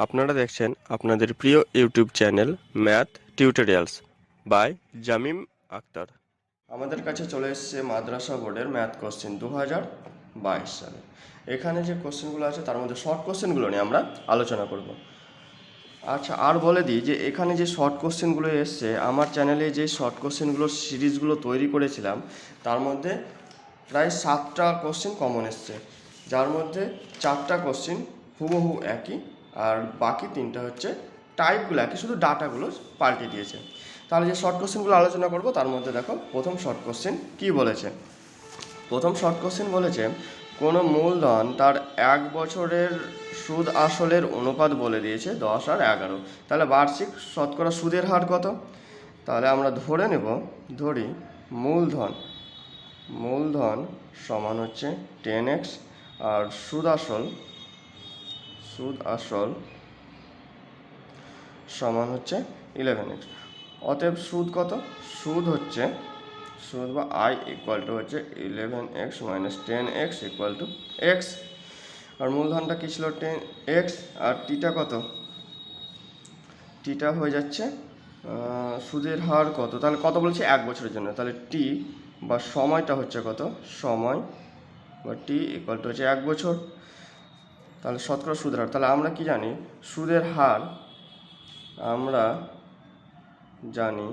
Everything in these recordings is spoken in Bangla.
আপনারা দেখছেন আপনাদের প্রিয় YouTube channel math tutorials by Jamim Akhtar. আমাদের কাছে চলে এসেছে মাদ্রাসা বোর্ডের ম্যাথ কোশ্চেন 2022 সালে। এখানে যে কোশ্চেনগুলো আছে তার মধ্যে শর্ট কোশ্চেনগুলো নিয়ে আমরা আলোচনা করব। আচ্ছা, আর বলে দিই যে এখানে যে শর্ট কোশ্চেনগুলো এসছে, আমার চ্যানেলে যে শর্ট কোশ্চেনগুলোর সিরিজগুলো তৈরি করেছিলাম তার মধ্যে প্রায় 7টা কোশ্চেন কমন এসছে, যার মধ্যে 4টা কোশ্চেন হুবহু একই, আর বাকি 3টা হচ্ছে টাইপগুলো একই, শুধু ডাটাগুলো পাল্টে দিয়েছে। তাহলে যে শর্ট কোশ্চেনগুলো আলোচনা করব তার মধ্যে দেখো প্রথম শর্ট কোশ্চেন কী বলেছে। প্রথম শর্ট কোশ্চেন বলেছে কোনো মূলধন তার 1 বছরের সুদ আসলের অনুপাত বলে দিয়েছে 10 আর 11। তাহলে বার্ষিক শতকরা সুদের হার কত? তাহলে আমরা ধরি মূলধন সমান হচ্ছে 10x, আর সুদ আসল সমান হচ্ছে 11x। অতএব সুদ কত? সুদ বা i ইকুয়াল টু হচ্ছে 11x minus 10x equal to x। আর মূলধনটা কী ছিল? 10x, আর টিটা কত? টিটা হয়ে যাচ্ছে সুদের হার কত? তাহলে কত বলছে? 1 বছরের জন্য। তাহলে টি বা সময়টা হচ্ছে কত? সময় বা টি ইকুয়াল টু হচ্ছে 1 বছর। তাহলে শতকরা সুদের হার, তাহলে আমরা কি জানি? সুদের হার আমরা জানি,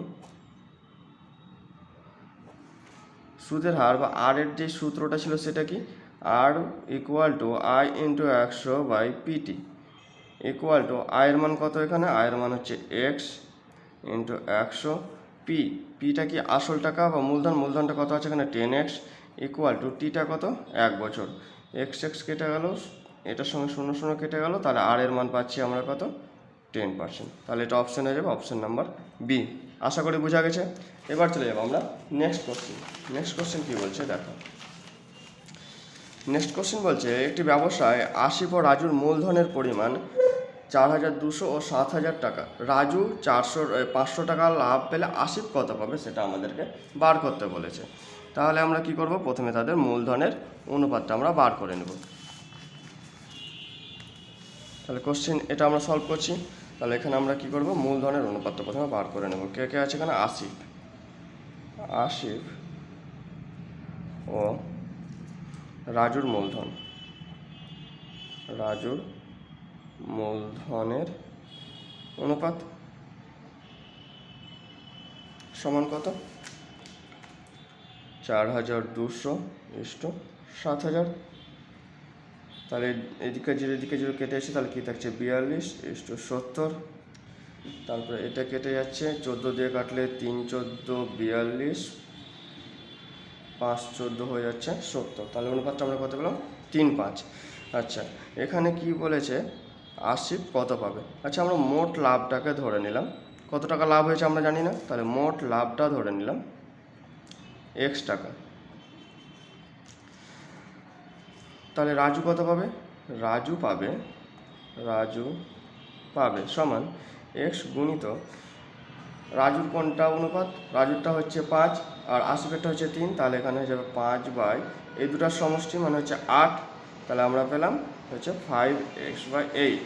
সুদের হার বা আর এর যে সূত্রটা ছিল সেটা কি? R equal to I into 100 by PT equal to আয়ের মান কত? এখানে আয়ের মান হচ্ছে এক্স ইন্টু 100, পিটা কি আসল টাকা বা মূলধনটা কত আছে এখানে? 10x ইকুয়াল টু টিটা কত? 1 বছর। এক্স কেটে গেল, এটার সঙ্গে 0 0 কেটে গেল, তাহলে আর এর মান পাচ্ছি আমরা কত? 10%। তাহলে এটা অপশান হয়ে যাবে অপশান নাম্বার বি। আশা করি বোঝা গেছে। এবার চলে যাবো আমরা নেক্সট কোশ্চেন কী বলছে দেখো। নেক্সট কোশ্চেন বলছে একটি ব্যবসায় আসিফ ও রাজুর মূলধনের পরিমাণ 4200 ও 7000 টাকা। রাজু 500 টাকা লাভ পেলে আসিফ কত পাবে সেটা আমাদেরকে বার করতে বলেছে। তাহলে আমরা কি করব? প্রথমে তাদের মূলধনের অনুপাতটা আমরা বার করে নেব। তাহলে কোশ্চেন এটা আমরা সলভ করছি। তাহলে এখানে আমরা কি করব? মূলধনের অনুপাতটা প্রথমে বার করে নেব। কে কে আছে এখানে? আসিফ ও রাজুর মূলধনের অনুপাত সমান কত? 4200:7000। তাহলে এদিকে 0 কেটে এসে তাহলে কী থাকছে? 42:70। তারপরে এটা কেটে যাচ্ছে, 14 দিয়ে কাটলে 3 14 42, 5 14 হয়ে যাচ্ছে 70। তাহলে অনুপাতটা আমরা কত পেলাম? 3-5। আচ্ছা, এখানে কি বলেছে? আসিফ কত পাবে? আচ্ছা, আমরা মোট লাভটাকে ধরে নিলাম। কত টাকা লাভ হয়েছে আমরা জানি না, তাহলে মোট লাভটা ধরে নিলাম x টাকা। তাহলে রাজু কত পাবে? রাজু পাবে সমান x গুণিত রাজুর কোনটা অনুপাত? রাজুরটা হচ্ছে 5 আর আসিফেরটা হচ্ছে 3। তাহলে এখানে হয়ে যাবে 5 বাই এই দুটার সমষ্টি মানে হচ্ছে 8। তাহলে আমরা পেলাম হচ্ছে 5x/8।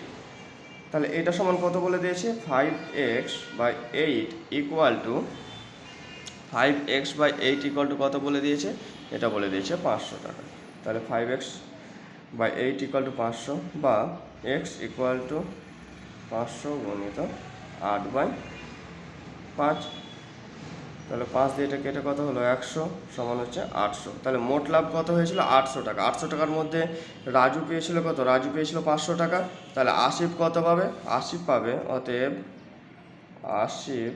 তাহলে এটা সমান কত বলে দিয়েছে? 5x/8 equal to 5x/8 equal to কত বলে দিয়েছে? এটা বলে দিয়েছে 500 টাকা। তাহলে 5x/8 ইকুয়াল টু 500, বা x ইকুয়াল টু 500 গুণিত 8/5। তাহলে 5 দিয়ে এটা কেটে কত হলো? 100 সমান হচ্ছে 800। তাহলে মোট লাভ কত হয়েছিল? 800 টাকা। 800 টাকার মধ্যে রাজু পেয়েছিল কত? রাজু পেয়েছিল 500 টাকা। তাহলে আসিফ কত পাবে? আসিফ পাবে, অতএব আসিফ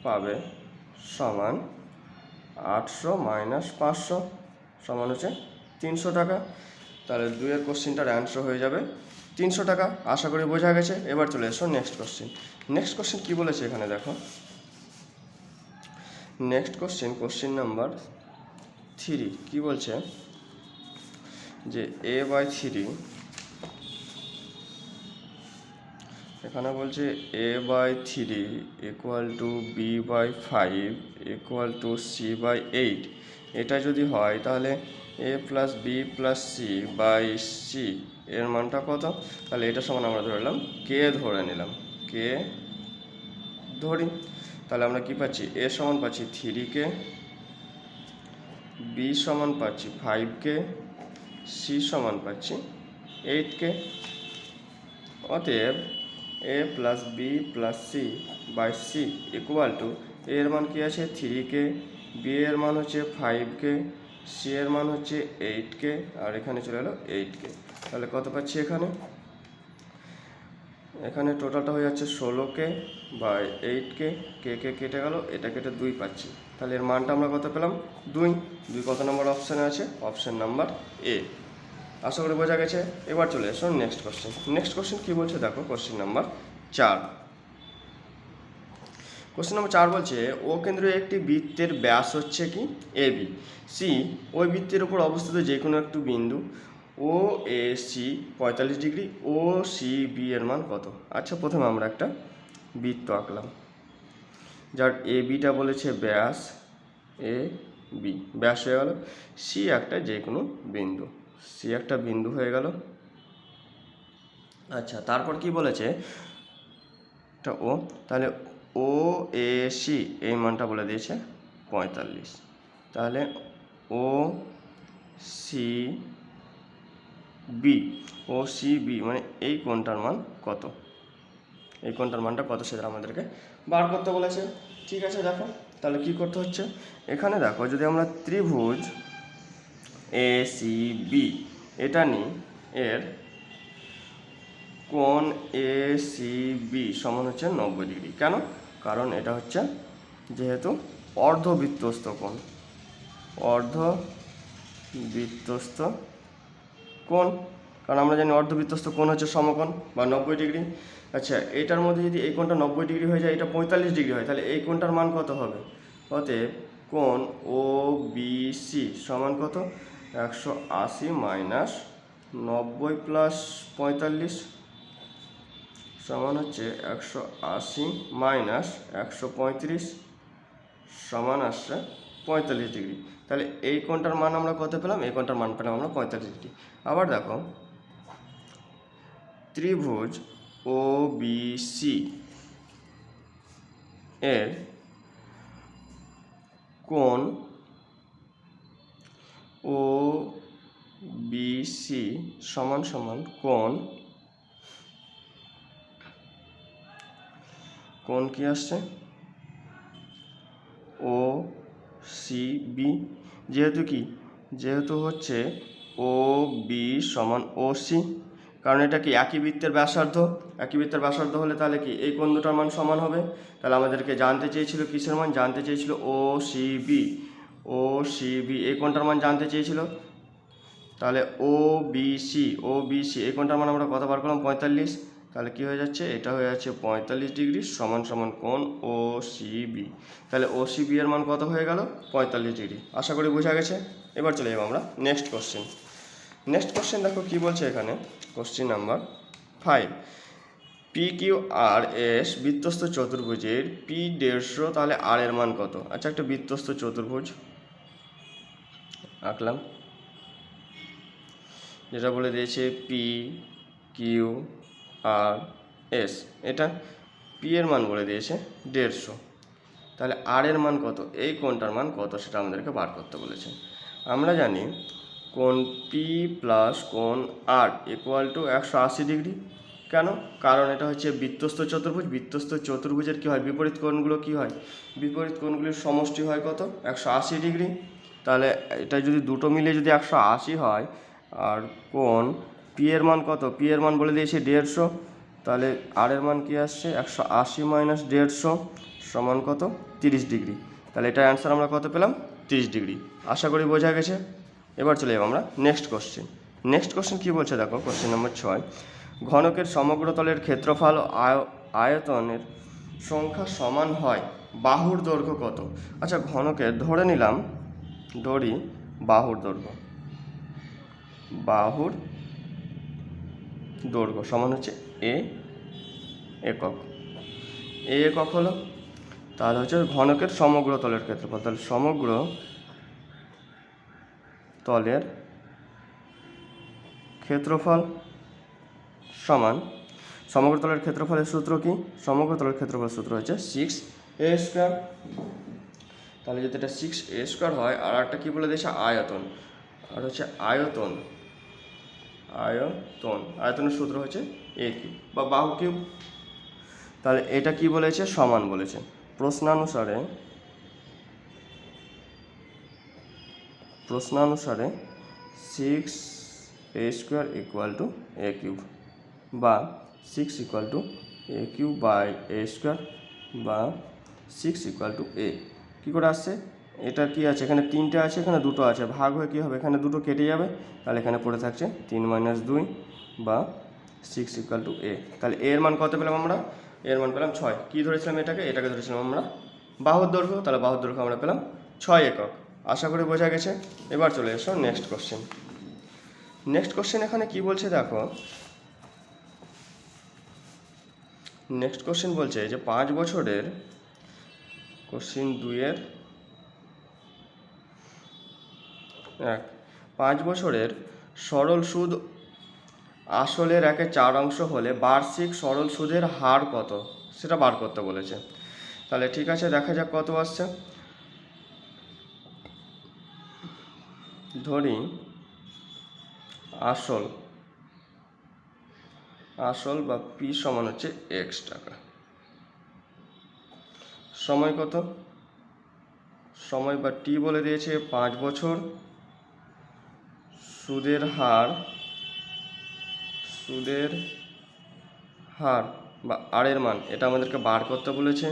পাবে সমান 800 মাইনাস 500 সমান হচ্ছে 300 টাকা। তাহলে 2-এর কোশ্চেনটার অ্যান্সার হয়ে যাবে 300 টাকা। আশা করি বোঝা গেছে। এবার চলে এসো নেক্সট কোশ্চেন কী বলেছে এখানে দেখো। নেক্সট কোশ্চেন নাম্বার 3 কি বলছে যে a/3, এখানে বলছে a/3 equal to b/5 equal to c/8। এটা যদি হয় তাহলে A plus B plus C by C এর মানটা কত? তাহলে এটা সমান আমরা ধরলাম কে, ধরে নিলাম কে ধরি। তাহলে আমরা কি পাচ্ছি? এ সমান পাচ্ছি 3K, বি সমান পাচ্ছি 5K, সি সমান পাচ্ছি 8K। অতএব A plus B plus C by C equal to এর মান কি আছে 3K, বি এর মান হচ্ছে 5K, সি এর মান হচ্ছে 8K, আর এখানে চলে এলো 8K। তাহলে কত পাচ্ছি এখানে টোটালটা হয়ে যাচ্ছে 16K বাই 8K, কে কেটে গেল, এটা কেটে 2 পাচ্ছি। তাহলে এর মানটা আমরা কত পেলাম? 2 কত নম্বর অপশানে আছে? Option number A. আশা করি বোঝা গেছে। এবার চলে এসো নেক্সট কোশ্চেন। নেক্সট কোশ্চেন কী বলছে দেখো, কোশ্চেন নাম্বার 4। কোশ্চেন নাম্বার 4 বলছে ও কেন্দ্রীয় একটি বৃত্তের ব্যাস হচ্ছে কি এবি, সি ওই বৃত্তের উপর অবস্থিত যে কোনো একটি বিন্দু, O A C 45 degree, O C B এর মান কত? আচ্ছা, প্রথমে আমরা একটা বৃত্ত আঁকলাম, যার এ বিটা বলেছে ব্যাস, এ বি ব্যাস হয়ে গেল, সি একটা যে কোনো বিন্দু, সি একটা বিন্দু হয়ে গেল। আচ্ছা, তারপর কি বলেছে? এটা ও, তাহলে ও এ সি এই মানটা বলে দিয়েছে 45। তাহলে ও সি বি, ও সি বি মানে এই কোণটার মান কত? এই কোণটার মানটা কত সেটা আমাদেরকে বার করতে বলেছে। ঠিক আছে, দেখো তাহলে কি করতে হচ্ছে। এখানে দেখো, যদি আমরা ত্রিভুজ এ সি বি এটা নিই, এর কোণ এ সি বি সমান হচ্ছে 90 ডিগ্রি। কেন? কারণ এটা হচ্ছে যেহেতু অর্ধবৃত্তস্থ কোণ, অর্ধবৃত্তস্থ কোণ, কারণ আমরা জানি অর্ধবৃত্তস্থ কোণ হচ্ছে সমকোণ বা 90 ডিগ্রি। আচ্ছা, এটার মধ্যে যদি এই কোণটা 90 ডিগ্রি হয়ে যায়, এটা 45 ডিগ্রি হয়, তাহলে এই কোণটার মান কত হবে? অতএব কোণ ও বি সি সমান কত? 180 মাইনাস 90 প্লাস 45 সমান হচ্ছে 180 মাইনাস 135 সমান আসছে 45 ডিগ্রি। তাহলে এই কোণটার মান আমরা কত পেলাম? এই কোণটার মান পেলাম আমরা 45 ডিগ্রি। আবার দেখো, ত্রিভুজ ও বি সি এর কোণ ও বি সি সমান সমান কোণ কি আসছে? ও সি বি। যেহেতু হচ্ছে ও বি সমান ও সি, কারণ এটা কি একই বৃত্তের ব্যাসার্ধ। একই বৃত্তের ব্যাসার্ধ হলে তাহলে কি এই কোণ দুটার মান সমান হবে। তাহলে আমাদেরকে জানতে চেয়েছিল কিসের মান? জানতে চেয়েছিল ও সি বি, ও সি বি এই কোণটার মান জানতে চেয়েছিল। তাহলে ও বি সি এই কোণটার মান আমরা কত বার করলাম? 45। তাহলে কি হয়ে যাচ্ছে? এটা হয়ে যাচ্ছে 45 ডিগ্রি সমান সমান কোণ ও সি বি। তাহলে ও সি বি এর মান কত হয়ে গেল? 45 ডিগ্রি। আশা করি বোঝা গেছে। এবার চলে যাবো আমরা নেক্সট কোশ্চেন। নেক্সট কোশ্চেন দেখো কি বলছে এখানে, question number 5। P Q R S বৃত্তস্থ চতুর্ভুজের পি 150, তাহলে আর এর মান কত? আচ্ছা, একটা বৃত্তস্থ চতুর্ভুজ আঁকলাম, যেটা বলে দিয়েছে পি কিউ আর এস। এটা পি এর মান বলে দিয়েছে 150, তাহলে আর এর মান কত? এই কোণটার মান কত সেটা আমাদেরকে বার করতে বলেছে। আমরা জানি কোণ পি প্লাস কোণ আর ইকুয়াল টু 180 ডিগ্রি। কেন? কারণ এটা হচ্ছে বৃত্তস্থ চতুর্ভুজ। বৃত্তস্থ চতুর্ভুজের কী হয়? বিপরীত কোণগুলো কী হয়? বিপরীত কোণগুলির সমষ্টি হয় কত? 180 ডিগ্রি। তাহলে এটা যদি দুটো মিলে যদি 180 হয়, আর কোণ পি এর মান কত? পি এর মান বলে দিয়েছে 150, তাহলে আর এর মান কি আসছে? 180 মাইনাস 150 সমান কত? 30 ডিগ্রি। তাহলে এটা অ্যান্সার আমরা কত পেলাম? 30 ডিগ্রি। আশা করি বোঝা গেছে। এবার চলে যাবো আমরা নেক্সট কোশ্চেন। নেক্সট কোশ্চেন কী বলছে দেখো, কোশ্চেন নম্বর 6। ঘনকের সমগ্র তলের ক্ষেত্রফল আয়তনের সংখ্যা সমান হয়, বাহুর দৈর্ঘ্য কত? আচ্ছা, ঘনকের ধরে নিলাম, ধরি বাহুর দৈর্ঘ্য সমান হচ্ছে এ একক। এ একক হলো, তাহলে হচ্ছে ঘনকের সমগ্র তলের ক্ষেত্রফল। তাহলে সমগ্র তলের ক্ষেত্রফল সমান সমগ্র তলের ক্ষেত্রফলের সূত্র কি? সমগ্র তলের ক্ষেত্রফলের সূত্র হচ্ছে 6a²। তাহলে যদি এটা 6a² হয়, আর একটা কী বলে দিয়েছে আয়তন, আর হচ্ছে আয়তনের সূত্র হচ্ছে a³ বা বাহু কিউব। তাহলে এটা কি বলেছে? সমান বলেছে। প্রশ্নানুসারে 6a² = a³ বা 6 = a³/a² বা 6 = a। কী করে আসছে? এটা কি আছে? এখানে 3টে আছে, এখানে 2টো আছে, ভাগ হয়ে কী হবে? এখানে 2টো কেটে যাবে, তাহলে এখানে পড়ে থাকছে 3 - 2 বা 6 = a। তাহলে এর মান কত পেলাম আমরা? এর মান পেলাম 6। কী ধরেছিলাম এটাকে ধরেছিলাম আমরা বাহুর দৈর্ঘ্য। তাহলে বাহুর দৈর্ঘ্য আমরা পেলাম 6 একক। আশা করি বোঝা গেছে। এবার চলে এসো নেক্সট কোশ্চেন। এখানে কি বলছে দেখো, নেক্সট কোশ্চেন বলছে যে 5 বছরের, কোশ্চেন 2-এর 1, 5 বছরের সরল সুদ আসলের 1/4 হলে বার্ষিক সরল সুদের হার কত, সেটা বার করতে বলেছে। তাহলে ঠিক আছে, দেখা যাক কত আসছে। ধরি আসল বা পি সমান হচ্ছে x টাকা। সময় কত? সময় বা টি বলে দিয়েছে 5 বছর। সুদের হার বা আর এর মান, এটা আমাদেরকে বার করতে বলেছে।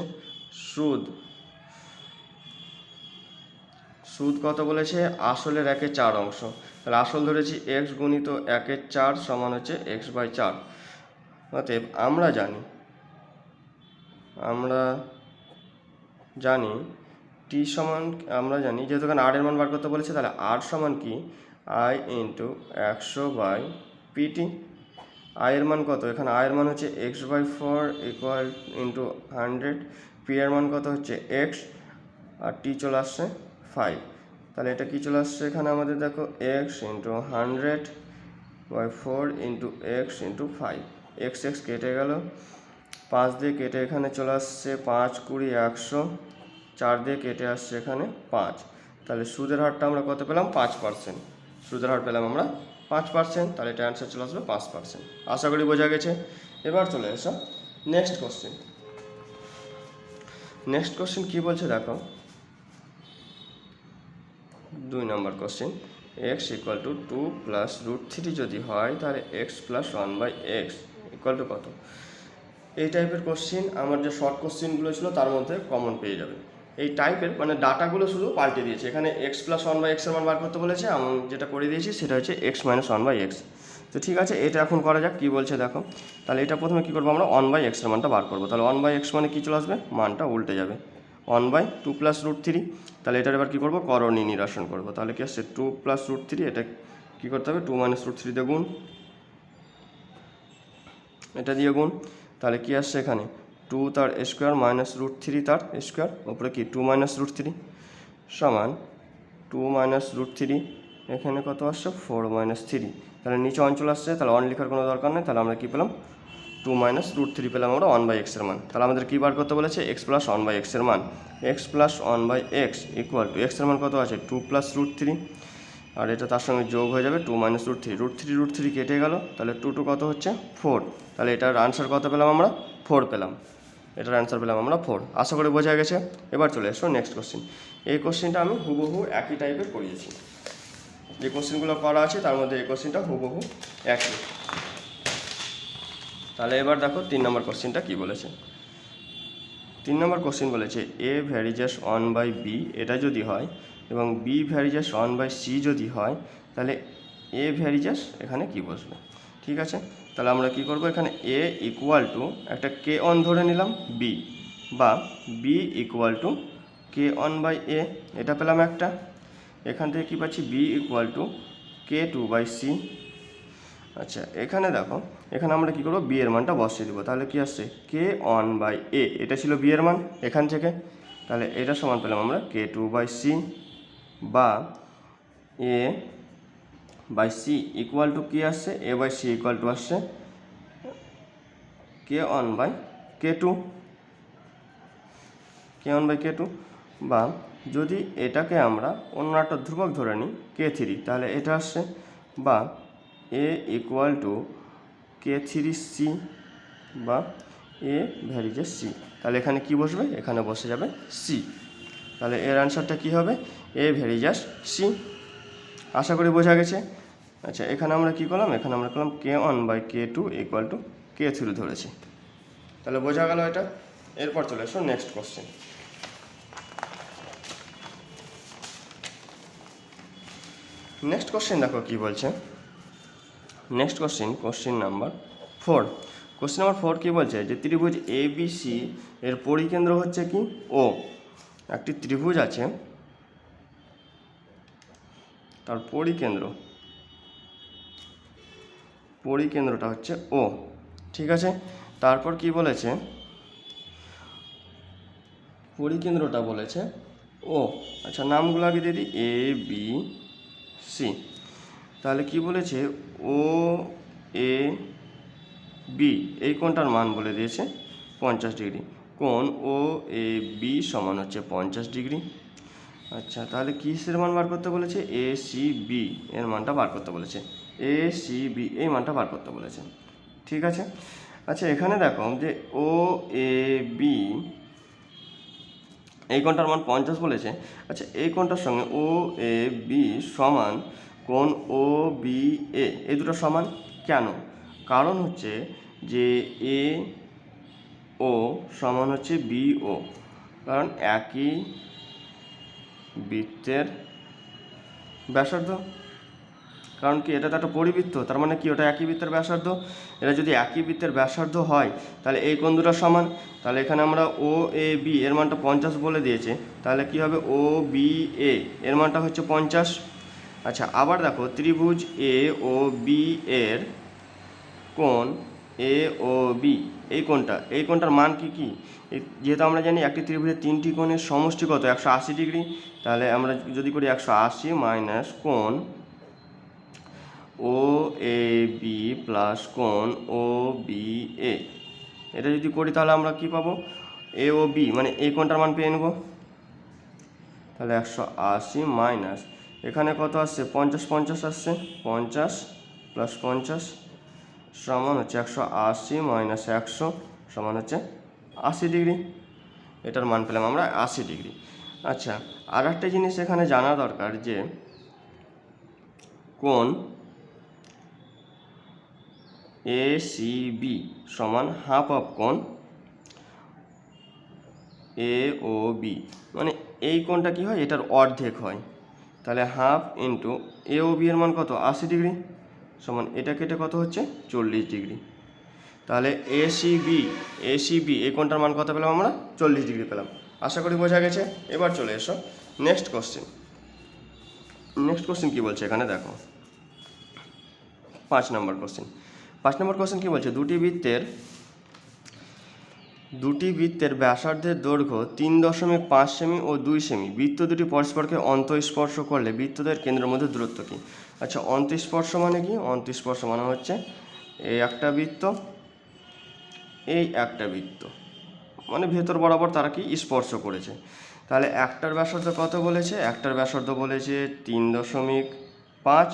সুদ কত বলেছে? আসলের 1/4। তাহলে আসল ধরেছি x গুণিত 1/4 সমান হচ্ছে x/4। অতএব আমরা জানি টি সমান, আমরা জানি যেহেতু এখানে আর এর মান বার করতে বলেছে, তাহলে আর সমান কি i × 100/pt। আয়ের মান কত? এখানে আয়ের মান হচ্ছে x/4 = 100। পি এর মান কত হচ্ছে x, আর টি চলে আসছে 5। তাহলে এটা কি চলে আসছে এখানে আমাদের দেখো x × 100/4 × x × 5। x কেটে গেল, 5 দিয়ে কেটে এখানে চলে আসছে 5 × 20 = 100, 4 দিয়ে কেটে আসছে এখানে 5। তাহলে সুদের হারটা আমরা কত পেলাম? 5%। সুদের হার পেলাম আমরা 5%। তাহলে এটা অ্যান্সার চলে আসবে 5%। আশা করি বোঝা গেছে। এবার চলে এসো নেক্সট কোশ্চেন কি বলছে দেখো, 2 নম্বর কোশ্চেন। x = 2 + √3 যদি হয়, তাহলে x + 1/x = কত? এই টাইপের কোশ্চেন আমার যে শর্ট কোশ্চেনগুলো ছিল তার মধ্যে কমন পেয়ে যাবে। এই টাইপের মানে ডাটাগুলো শুধু পাল্টে দিয়েছে। এখানে x + 1/x এর মান বার করতে বলেছে, আমি যেটা করে দিয়েছি সেটা হচ্ছে x - 1/x। তো ঠিক আছে, এটা এখন করা যাক। কী বলছে দেখো, তাহলে এটা প্রথমে কী করবো? আমরা 1/x এর মানটা বার করবো। তাহলে 1/x মানে কী চলে আসবে? মানটা উল্টে যাবে, 1/2 + √3। তাহলে এটার এবার কী করবো? করণী নিরসন করবো। তাহলে কী আসছে? 2 + √3। এটা কী করতে হবে? 2 - √3 দিয়ে গুণ, এটা দিয়ে গুণ। তাহলে কি আসছে এখানে? 2 তার স্কোয়ার - √3 তার স্কোয়ার, ওপরে কি 2 - √3 সমান 2 - √3। এখানে কত আসছে? 4 - 3। তাহলে নিচে অঞ্চল আসছে, তাহলে অন লেখার কোনো দরকার নেই। তাহলে আমরা কী পেলাম? 2 - √3 পেলাম আমরা 1/x এর মান। তাহলে আমাদের কী বার করতে বলেছে? x + 1/x এর মান। x + 1/x = x এর মান কত আছে? 2 + √3, আর এটা তার সঙ্গে যোগ হয়ে যাবে 2 - √3। √3 কেটে গেল, তাহলে 2 কত হচ্ছে? 4। তাহলে এটার আনসার কত পেলাম আমরা? 4 পেলাম। এটার অ্যান্সার পেলাম আমরা 4। আশা করি বোঝা গেছে। এবার চলে এসো নেক্সট কোশ্চেন। এই কোশ্চেনটা আমি হুবহু একই টাইপের করিয়েছি। যে কোশ্চেনগুলো করা আছে তার মধ্যে এই কোশ্চেনটা হুবহু একই। তাহলে এবার দেখো 3 নম্বর কোশ্চেনটা কী বলেছে। 3 নম্বর কোশ্চেন বলেছে a ভ্যারিজেস 1/b এটা যদি হয় এবং b ভ্যারিজেস 1/c যদি হয়, তাহলে a ভ্যারিজেস এখানে কি বসবে? ঠিক আছে, তাহলে আমরা কি করব? এখানে a = একটা k1 ধরে নিলাম b, বা b = k1/a, এটা পেলাম একটা। এখান থেকে কী পাচ্ছি? b = k2/c। আচ্ছা, এখানে দেখো, এখানে আমরা কী করবো? বি এর মানটা বসিয়ে দেবো। তাহলে কি আসছে? k1/a, এটা ছিল বি এর মান এখান থেকে। তাহলে এটা সমান পেলাম আমরা k2/c বা a by C equal to কি আসছে, A by C equal to আসছে K1 by K2, K1 by K2, বা যদি এটাকে আমরা অন্য একটা ধ্রুবক ধরে নিই K3, তাহলে এটা আসছে, বা এ ইকুয়াল টু K3C বা এ ভ্যারিজেস সি। তাহলে এখানে কি বসবে, এখানে বসে যাবে সি। তাহলে এর আনসারটা কি হবে, এ ভ্যারিজাস সি। আশা করি বোঝা গেছে। আচ্ছা, এখানে আমরা কি করলাম, এখানে আমরা করলাম K1 by K2 equal to K3 ধরেছি। তাহলে বোঝা গেল এটা। এরপর চলে এসো নেক্সট কোশ্চেন। নেক্সট কোশ্চেন দেখো কি বলছে। Next question number 4। Question number 4 কি বলছে, যে ত্রিভুজ ABC এর পরিকেন্দ্র হচ্ছে কি ও। একটি ত্রিভুজ আছে, তার পরিকেন্দ্রটা হচ্ছে ও, ঠিক আছে। তারপর কি বলেছে, পরিকেন্দ্রটা বলেছে ও। আচ্ছা, নামগুলো আগে দিয়ে দিই, ABC। তাহলে কি বলেছে, ও এ বি এই কোণটার মান বলে দিয়েছে 50 ডিগ্রি। কোণ ও এ বি সমান হচ্ছে 50 ডিগ্রি। আচ্ছা, তাহলে কিসের মান বার করতে বলেছে, ACB এর মানটা বার করতে বলেছে, ACB এই মানটা বার করতে বলেছে, ঠিক আছে। আচ্ছা, এখানে দেখো যে ও এ বি এই কোণটার মান 50 বলেছে। আচ্ছা, এই কোণটার সঙ্গে ও এ বি সমান কোণ ও বি এ, এই দুটো সমান কেন? কারণ হচ্ছে যে এ ও সমান হচ্ছে বি ও, কারণ একই বৃত্তের ব্যাসার্ধ। কারণ কি, এটা তো একটা পরিবৃত্ত, তার মানে কি ওটা একই বৃত্তের ব্যাসার্ধ। এটা যদি একই বৃত্তের ব্যাসার্ধ হয় তাহলে এই কোণ দুটো সমান। তাহলে এখানে আমরা ও এ বি এর মানটা 50 বলে দিয়েছে, তাহলে কি হবে, ও বি এ এর মানটা হচ্ছে 50। আচ্ছা, আবার দেখো ত্রিভুজ এ ও বি এর কোণ এ ও বি এই কোণটার মান কি কি, যেহেতু আমরা জানি একটি ত্রিভুজের 3টি কোণের সমষ্টি কত, 180 ডিগ্রি। তাহলে আমরা যদি করি 180 মাইনাস কোণ ও এ বি প্লাস কোণ ও বি এ, এটা যদি করি তাহলে আমরা কি পাবো, এ ও বি মানে এই কোণটার মান পেয়ে নেব। তাহলে 180 মাইনাস এখানে কত আসছে, 50 আসছে, 50 প্লাস 50 সমান হচ্ছে 180 মাইনাস 100 সমান হচ্ছে 80 ডিগ্রি। এটার মান পেলাম আমরা 80 ডিগ্রি। আচ্ছা, আর একটা জিনিস এখানে জানা দরকার, যে কোণ ACB সমান হাফ অফ কোণ AOB, মানে এই কোণটা কি হয়, এটার অর্ধেক হয়। তাহলে হাফ ইন্টু AOB এর মান কত, 80 ডিগ্রি, সমান এটা কেটে কত হচ্ছে 40 ডিগ্রি। তাহলে ACB এই কোণটার মান কত পেলাম আমরা, 40 ডিগ্রি পেলাম। আশা করি বোঝা গেছে। এবার চলে এসো নেক্সট কোশ্চেন কি বলছে এখানে দেখো, 5 নম্বর কোশ্চেন কি বলছে, দুটি বৃত্তের ব্যাসার্ধের দৈর্ঘ্য 3.5 সেমি ও 2 সেমি, বৃত্ত দুটি পরস্পরকে অন্তঃস্পর্শ করলে বৃত্তদের কেন্দ্রের মধ্যে দূরত্ব কী? আচ্ছা, অন্তঃস্পর্শ মানে কি, অন্তঃস্পর্শ মানে হচ্ছে এই একটা বৃত্ত, এই একটা বৃত্ত, মানে ভেতর বরাবর তারা কি স্পর্শ করেছে। তাহলে একটার ব্যাসার্ধ কত বলেছে, একটার ব্যাসার্ধ বলেছে 3.5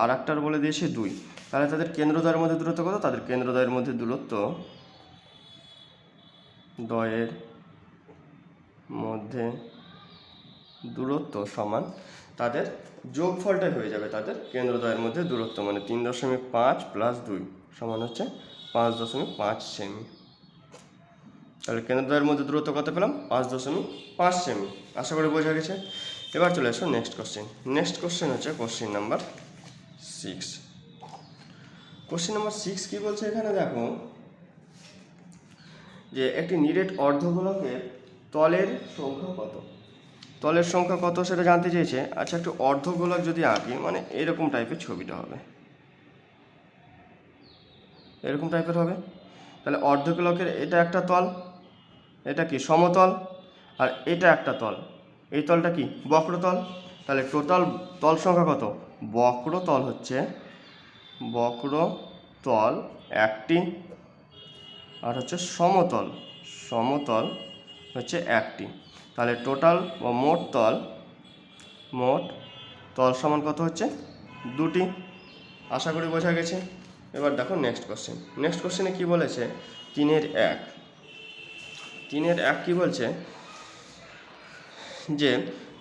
আর একটার বলে দিয়েছে 2। তাহলে তাদের কেন্দ্রদ্বয়ের মধ্যে দূরত্ব কত, তাদের কেন্দ্রদ্বয়ের মধ্যে দূরত্ব সমান তাদের যোগফলটাই হয়ে যাবে তাদের কেন্দ্রদ্বয়ের মধ্যে দূরত্ব, মানে 3.5 প্লাস 2 সমান হচ্ছে 5.5 সেমি। তাহলে কেন্দ্রদ্বয়ের মধ্যে দূরত্ব কত পেলাম, 5.5 সেমি। আশা করি বোঝা গেছে। এবার চলে এসো নেক্সট কোশ্চেন হচ্ছে কোশ্চেন নাম্বার 6। কোশ্চেন নাম্বার 6 কি বলছে এখানে দেখো, যে একটি নিরেট অর্ধগোলকের তলের সংখ্যা কত সেটা জানতে চেয়েছে। আচ্ছা, একটি অর্ধগোলক যদি আঁকি, মানে এরকম টাইপের ছবিটা হবে, এরকম টাইপের হবে। তাহলে অর্ধগোলকের এটা একটা তল, এটা কি সমতল, আর এটা একটা তল, এই তলটা কি বক্রতল। তাহলে টোটাল তল সংখ্যা কত, বক্রতল হচ্ছে বক্রতল একটি, আর হচ্ছে সমতল হচ্ছে একটি। তাহলে টোটাল বা মোট তল সমান কত হচ্ছে? দুটি। আশা করি বোঝা গেছে। এবার দেখো নেক্সট কোশ্চেনে কি বলেছে? 3-1 কি বলছে যে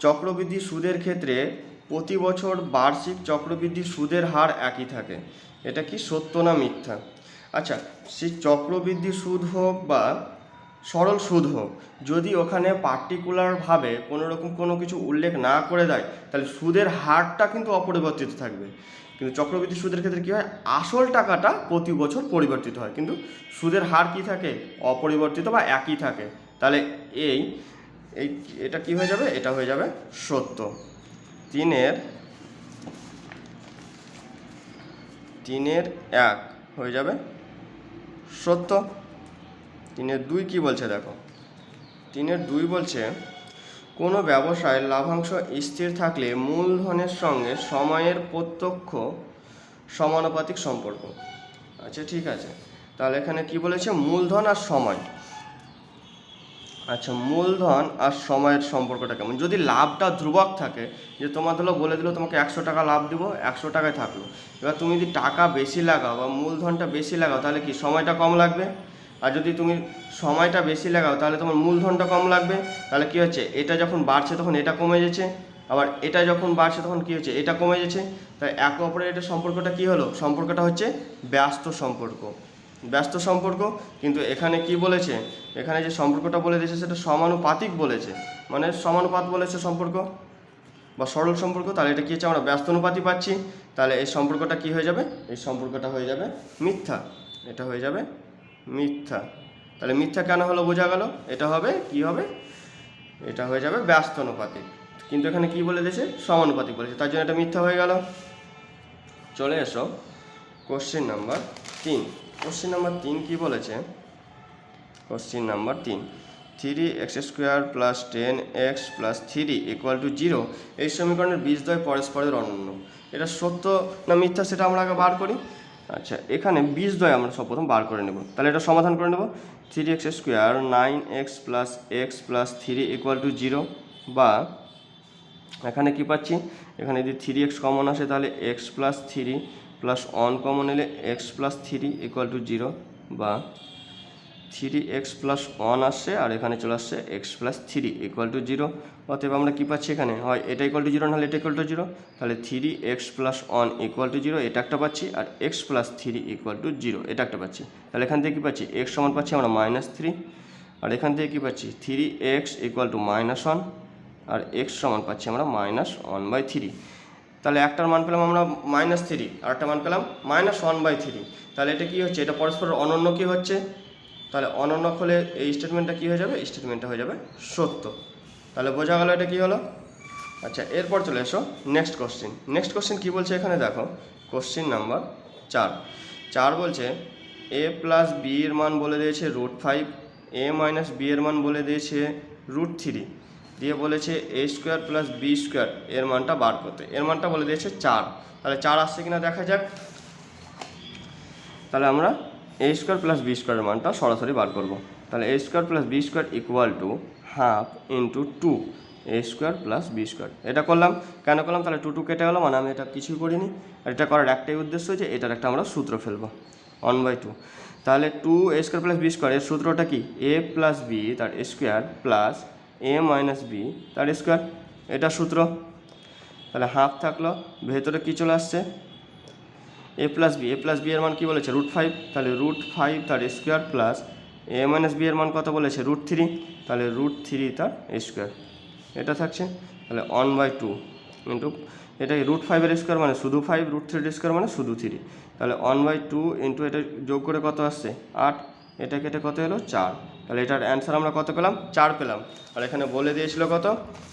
চক্রবৃদ্ধি সুদের ক্ষেত্রে প্রতি বছর বার্ষিক চক্রবৃদ্ধি সুদের হার একই থাকে। এটা কি সত্য না মিথ্যা? আচ্ছা, সেই চক্রবৃদ্ধি সুদ হোক বা সরল সুদ হোক, যদি ওখানে পার্টিকুলারভাবে কোনো কিছু উল্লেখ না করে দেয়, তাহলে সুদের হারটা কিন্তু অপরিবর্তিত থাকবে। কিন্তু চক্রবৃদ্ধি সুদের ক্ষেত্রে কী হয়? আসল টাকাটা প্রতি বছর পরিবর্তিত হয়, কিন্তু সুদের হার কি থাকে? অপরিবর্তিত বা একই থাকে। তাহলে এটা কি হয়ে যাবে? এটা হয়ে যাবে সত্য। 3-1 হয়ে যাবে সত্য। 3-2 কি বলছে দেখো? 3-2 বলছে কোনো ব্যবসায় লাভাংশ স্থির থাকলে মূলধনের সঙ্গে সময়ের প্রত্যক্ষ সমানুপাতিক সম্পর্ক। আচ্ছা ঠিক আছে, তাহলে এখানে কি বলেছে? মূলধন আর সময়। আচ্ছা, মূলধন আর সময়ের সম্পর্কটা কেমন? যদি লাভটা ধ্রুবক থাকে, যে তোমার বলে দিল তোমাকে 100 টাকা লাভ দিব, 100 টাকায় থাকলো। এবার তুমি যদি টাকা বেশি লাগাও বা মূলধনটা বেশি লাগাও, তাহলে কি সময়টা কম লাগবে? আর যদি তুমি সময়টা বেশি লাগাও, তাহলে তোমার মূলধনটা কম লাগবে। তাহলে কি হচ্ছে? এটা যখন বাড়ছে তখন এটা কমে যাচ্ছে, আবার এটা যখন বাড়ছে তখন কি হচ্ছে? এটা কমে যাচ্ছে। তাই একে অপরের এটা সম্পর্কটা কি হলো? সম্পর্কটা হচ্ছে ব্যস্ত সম্পর্ক। কিন্তু এখানে কি বলেছে? এখানে যে সম্পর্কটা বলে দিয়েছে সেটা সমানুপাতিক বলেছে, মানে সমানুপাত বলেছে সম্পর্ক বা সরল সম্পর্ক। তাহলে এটা কি হচ্ছে? আমরা ব্যস্তানুপাতি পাচ্ছি। তাহলে এই সম্পর্কটা কি হয়ে যাবে? এই সম্পর্কটা হয়ে যাবে মিথ্যা। এটা হয়ে যাবে মিথ্যা। তাহলে মিথ্যা কেন হলো বোঝা গেল? এটা হবে কি হবে? এটা হয়ে যাবে ব্যস্তানুপাতিক। কিন্তু এখানে কি বলে দিয়েছে? সমানুপাতিক বলেছে, তার জন্য এটা মিথ্যা হয়ে গেল। চলে এসো কোশ্চেন নাম্বার 3। কোশ্চেন নাম্বার 3 কি বলেছে? কোশ্চেন নাম্বার 3, 3x² + 10x + 3 = 0 এই সমীকরণের বীজদ্বয় পরস্পরের অনন্য। এটা সত্য না মিথ্যা সেটা আমরা আগে বার করি। আচ্ছা, এখানে বীজদ্বয় আমরা সর্বপ্রথম বার করে নেব। তাহলে এটা সমাধান করে নেব। 3x² 9x + x + 3 = 0, বা এখানে কি পাচ্ছি? এখানে যদি 3x কমন আসে তাহলে x + 3 + 1 কমন এলে x + 3 = 0, বা 3x + 1 আসছে আর এখানে চলে আসছে x + 3 = 0। অতএব আমরা কী পাচ্ছি? এখানে হয় এটা = 0 নাহলে এটা = 0। তাহলে 3x + 1 = 0 এটা একটা পাচ্ছি, আর x + 3 = 0 এটা একটা পাচ্ছি। তাহলে এখান থেকে কী পাচ্ছি? x সমান পাচ্ছি আমরা -3, আর এখান থেকে কী পাচ্ছি? 3x = -1, আর x সমান পাচ্ছি আমরা -1/3। তাহলে একটার মান পেলাম আমরা -3, আর একটা মান পেলাম -1/3। তাহলে এটা কি হচ্ছে? এটা পরস্পরের অনন্য কি হচ্ছে? তাহলে অনন্য হলে এই স্টেটমেন্টটা কী হয়ে যাবে? স্টেটমেন্টটা হয়ে যাবে সত্য। তাহলে বোঝা গেল এটা কী হলো। আচ্ছা, এরপর চলে এসো নেক্সট কোশ্চেন কী বলছে? এখানে দেখো কোশ্চেন নাম্বার 4 বলছে a + b এর মান বলে দিয়েছে √5, a - b এর মান বলে দিয়েছে √3, দিয়ে বলেছে a² + b² এর মানটা বার করতে। এর মানটা বলে দিয়েছে 4। তাহলে 4 আসছে কিনা দেখা যাক। তাহলে আমরা a² + b² এর মানটা সরাসরি বার করব। তাহলে a² + b² = ½ × 2 a² + b²। এটা করলাম। কেন করলাম? তাহলে 2 কেটে গেল, মানে আমি এটা কিছুই করিনি। আর এটা করার একটাই উদ্দেশ্য যে এটার একটা আমরা সূত্র ফেলবো 1/2। তাহলে 2a² + b² এর সূত্রটা কি? a + b তার স্কোয়ার প্লাস a - b তার স্কোয়ার, এটা সূত্র। তাহলে হাফ থাকলো, ভেতরে কি চলে আসছে? a + b এর মান কি বলেছে? √5, তাহলে √5 তার স্কোয়ার প্লাস a - b এর মান কত বলেছে? √3, তাহলে √3 তার স্কোয়ার, এটা থাকছে। তাহলে 1/2 ইন্টু এটা √5 এর স্কোয়ার মানে শুধু 5, √3 এর স্কোয়ার মানে শুধু 3। তাহলে 1/2 ইন্টু এটা যোগ করে কত আসছে? 8, এটা কেটে কত এলো? 4। তাহলে এটার অ্যান্সার আমরা কত পেলাম? 4 পেলাম। আর এখানে বলে দিয়েছিল কত?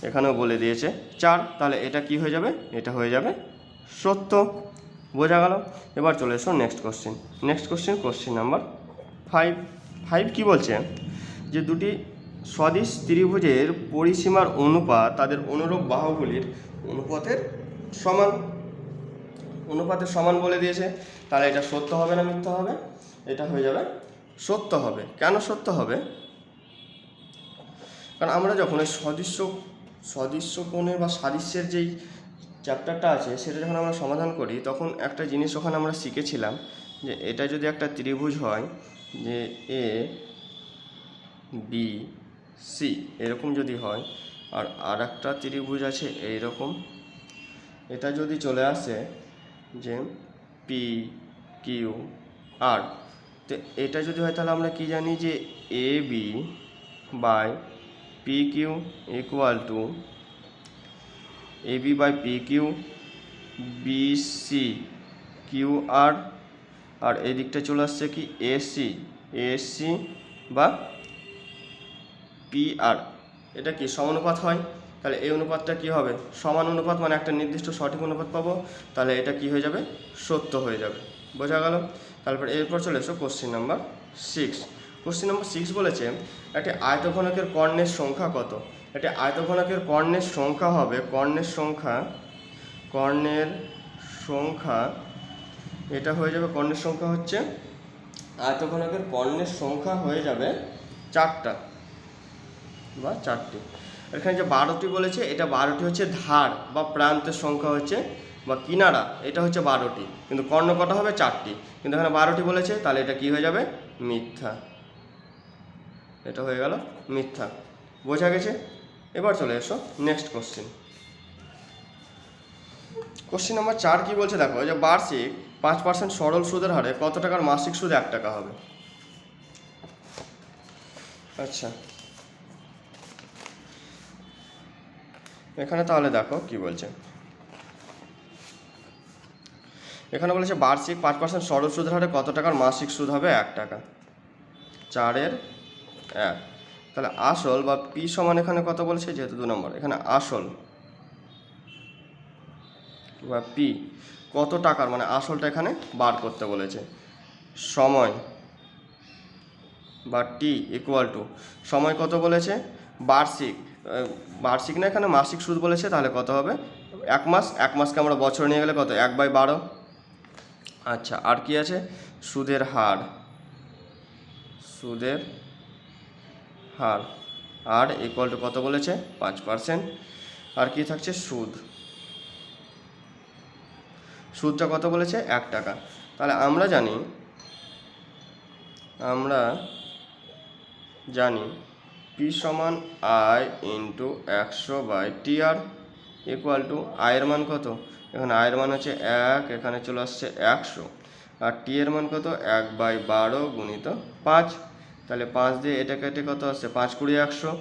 এখানেও বলে দিয়েছে 4। তাহলে এটা কি হয়ে যাবে? এটা হয়ে যাবে সত্য। বোঝা গেল। এবার চলে এসো নেক্সট কোশ্চেন নাম্বার 5 কি বলছে? যে দুটি সদিশ ত্রিভুজের পরিসীমার অনুপাত তাদের অনুরূপ বাহুগুলির অনুপাতের সমান। অনুপাতের সমান বলে দিয়েছে, তাহলে এটা সত্য হবে না মিথ্যা হবে? এটা হয়ে যাবে সত্য হবে। কেন সত্য হবে? কারণ আমরা যখন ওই সদৃশ্য কোণের বা সাদৃশ্যের যেই চ্যাপ্টারটা আছে সেটা যখন আমরা সমাধান করি, তখন একটা জিনিস ওখানে আমরা শিখেছিলাম যে এটা যদি একটা ত্রিভুজ হয়, যে এ বি সি এরকম যদি হয়, আর একটা ত্রিভুজ আছে এইরকম, এটা যদি চলে আসে যে পি কিউ আর, তো এটা যদি হয় তাহলে আমরা কি জানি যে A B by P Q equal to A B by P Q B C Q R, আর এই দিকটা চলে আসছে কি এসি বা পি আর। এটা কি সমানুপাত হয়? তাহলে এই অনুপাতটা কি হবে? সমান অনুপাত, মানে একটা নির্দিষ্ট সঠিক অনুপাত পাবো, তাহলে এটা কি হয়ে যাবে? সত্য হয়ে যাবে। বোঝা গেল? তারপর এরপর চলে এসো কোশ্চেন নাম্বার 6। কোশ্চেন নাম্বার 6 বলেছে একটি আয়তঘনকের কর্ণের সংখ্যা কত? একটি আয়তঘনকের কর্ণের সংখ্যা হবে, কর্ণের সংখ্যা এটা হয়ে যাবে, কর্ণের সংখ্যা হচ্ছে, আয়তঘনকের কর্ণের সংখ্যা হয়ে যাবে 4টা বা 4টি। এখানে যে 12টি বলেছে, এটা 12টি হচ্ছে ধার বা প্রান্তের সংখ্যা হচ্ছে বা কিনারা, এটা হচ্ছে 12টি, কিন্তু কর্ণ কটা হবে? 4টি, কিন্তু এখানে 12টি বলেছে, তাহলে এটা কি হয়ে যাবে? মিথ্যা। এটা হয়ে গেল মিথ্যা। বোঝা গেছে? এবার চলে এসো নেক্সট কোশ্চেন। কোশ্চেন নাম্বার 4 কি বলছে দেখো, যে বার্ষিক 5% সরল সুদের হারে কত টাকার মাসিক সুদ 1 টাকা হবে? আচ্ছা, এখানে তাহলে দেখো কি বলছে। এখানে বলেছে বার্ষিক 5% সরল সুদের হারে কত টাকার মাসিক সুদ হবে? 1 টাকা। 4-এর 1, তাহলে আসল বা পি সমান এখানে কত বলেছে, যেহেতু 2 নম্বর, এখানে আসল বা পি কত টাকার, মানে আসলটা এখানে বার করতে বলেছে। সময় বা টি ইকুয়াল টু, সময় কত বলেছে? বার্ষিক না, এখানে মাসিক সুদ বলেছে, তাহলে কত হবে? 1 মাস। 1 মাসকে আমরা বছর নিয়ে গেলে কত? 1/12। আচ্ছা, আর কি আছে? সুদের হার আর ইকুয়াল টু কত বলেছে? 5%। আর কি থাকছে? সুদটা কত বলেছে? 1 টাকা। তাহলে আমরা জানি পি সমান I into 100/TR equal to আয়ের মান কত? এখানে আয়ের মান হচ্ছে 1, এখানে চলে আসছে 100, আর টি এর মান কত? 1/12 গুণিত 5। তাহলে 5 দিয়ে এটা কেটে কত আসছে? 5 × 100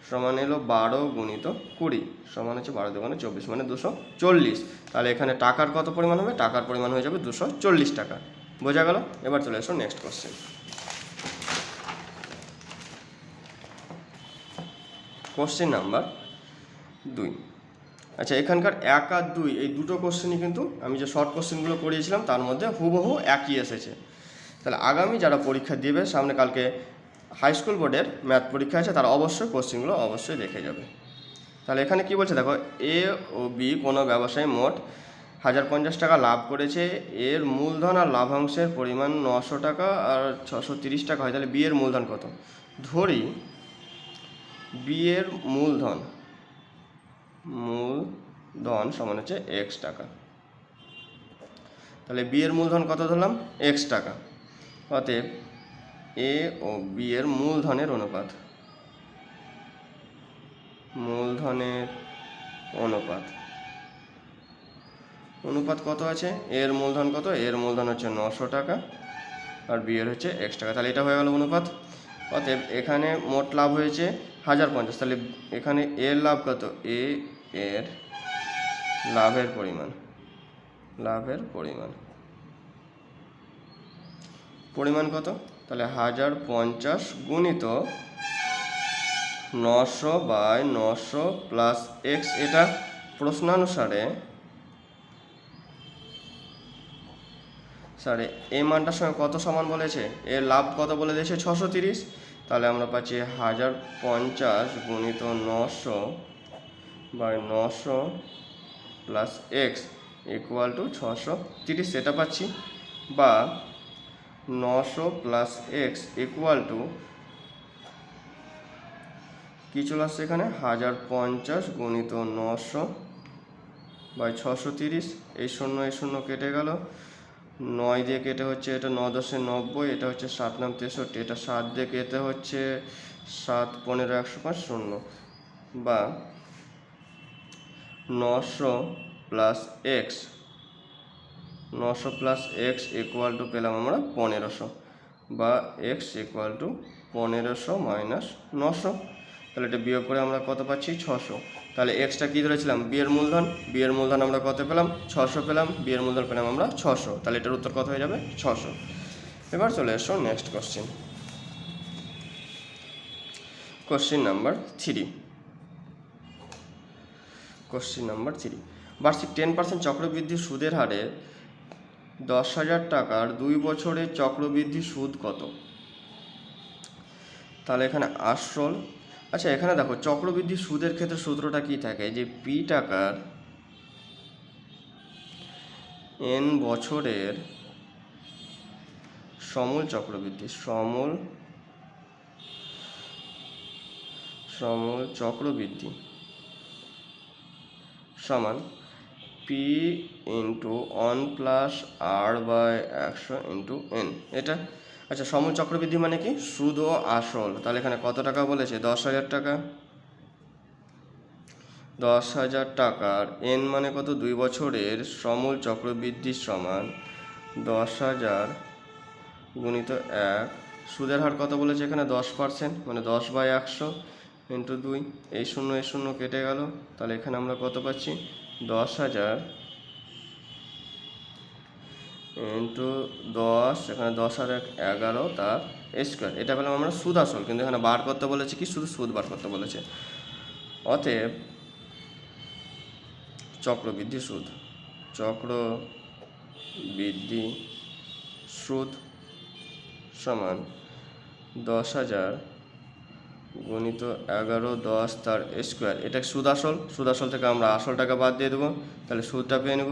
সমান এলো 12 গুণিত 20 সমান হচ্ছে 12 × 24 মানে 240। তাহলে এখানে টাকার কত পরিমাণ হবে? টাকার পরিমাণ হয়ে যাবে 240 টাকা। বোঝা গেল? এবার চলে এসো নেক্সট কোশ্চেন। Question number 2। আচ্ছা, এখানকার 1 আর 2 এই দুটো কোশ্চেনই কিন্তু আমি যে শর্ট কোশ্চেনগুলো করিয়েছিলাম তার মধ্যে হুবহু একই এসেছে। তাহলে আগামী যারা পরীক্ষা দেবে, সামনে কালকে হাই স্কুল বোর্ডের ম্যাথ পরীক্ষা আছে, তারা অবশ্যই কোশ্চেনগুলো অবশ্যই দেখে যাবে। তাহলে এখানে কি বলছে দেখো, এ ও বি কোনো ব্যবসায়ী মোট 1050 টাকা লাভ করেছে, এর মূলধন আর লাভাংশের পরিমাণ 900 টাকা আর 630 টাকা হয়, তাহলে বি এর মূলধন কত? ধরি বি এর মূলধন সমান হচ্ছে x টাকা। তাহলে বি এর মূলধন কত ধরলাম? x টাকা। অতএব এ ও বি এর মূলধনের অনুপাত কত আছে? এর মূলধন কত? এর মূলধন হচ্ছে 900 টাকা আর বি এর হচ্ছে x টাকা। তাহলে এটা হয়ে গেল অনুপাত। অতএব এখানে মোট লাভ হয়েছে 1050। তাহলে এখানে এর লাভ কত? এর লাভের পরিমাণ কত? তাহলে 1050 গুণিত 900/900 প্লাস x। এটা প্রশ্নানুসারে এই মানটার সঙ্গে কত সমান বলেছে? এর লাভ কত বলে দিয়েছে? 630। তাহলে আমরা পাচ্ছি 1050 গুণিত 900/900 প্লাস x ইকুয়াল টু 630 এটা পাচ্ছি, বা 900 প্লাস এক্স ইকুয়াল টু কী চলে আসছে এখানে 1050 গুণিত 900 বাই 630, এই শূন্য কেটে গেল, 9 দিয়ে কেটে হচ্ছে এটা 9 10 90, এটা হচ্ছে 7 9 63, এটা 7 দিয়ে কেটে হচ্ছে 7 15 105 0, বা 900 প্লাস এক্স ইকুয়াল টু পেলাম আমরা 1500, বা এক্স ইকুয়াল টু 1500 মাইনাস 900, তাহলে এটা বিয়োগ করে আমরা কত পাচ্ছি 600। তাহলে এক্সটা কী ধরেছিলাম বিয়ের মূলধন আমরা কত পেলাম 600 পেলাম, বিয়ের মূলধন পেলাম আমরা 600, তাহলে এটার উত্তর কত হয়ে যাবে 600। এবার চলে এসো নেক্সট কোশ্চেন নাম্বার 3। বার্ষিক 10% চক্রবৃদ্ধি সুদের হারে 10,000 টাকার 2 বছরের চক্রবৃদ্ধি সুদ কত? তাহলে এখানে আসল, আচ্ছা এখানে দেখো চক্রবৃদ্ধি সুদের ক্ষেত্রে সূত্রটা কি থাকে, যে পি টাকার n বছরের সমূল চক্রবৃদ্ধি সমান P into 1 plus R by 100 into N. এটা আচ্ছা, সমূল চক্রবৃদ্ধি মানে কি সুদ ও আসল, তাহলে এখানে কত টাকা বলেছে 10,000 টাকা, 10,000 টাকার এন মানে কত 2 বছরের সমূল চক্রবৃদ্ধি সমান 10,000 গুণিত 1, সুদের হার কত বলেছে এখানে 10%, মানে 10 বাই 100 ইন্টু 2, এই শূন্য কেটে গেল, তাহলে এখানে আমরা কত পাচ্ছি 10,000 ইন্টু 10, এখানে 10 আর 11 তার স্কোয়ার, এটা পেলাম আমরা সুদ আসল, কিন্তু এখানে বার করতে বলেছে কি শুধু সুদ বার করতে বলেছে। অতএব চক্রবৃদ্ধি সুদ সমান 10,000 গুণিত 11 10 তার স্কোয়ার, এটা সুদ আসল থেকে আমরা আসলটাকে বাদ দিয়ে দেবো, তাহলে সুদটা পেয়ে নেব।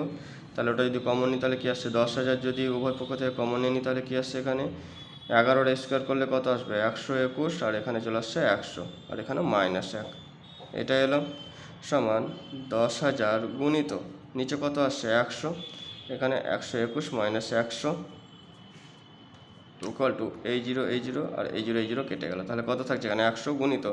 তাহলে ওটা যদি কমন নিই তাহলে কী আসছে 10,000, যদি উভয় পক্ষ থেকে কমন নিয়ে নিই তাহলে কী আসছে এখানে 11 স্কোয়ার করলে কত আসবে 121, আর এখানে চলে আসছে 100, আর এখানে -1, এটা এলো সমান 10,000 গুণিত নিচে কত আসছে 100, এখানে 121 মাইনাস 100 ইকুয়াল টু এই জিরো আর এই জিরো কেটে গেল, তাহলে কত থাকছে এখানে 100 গুণিত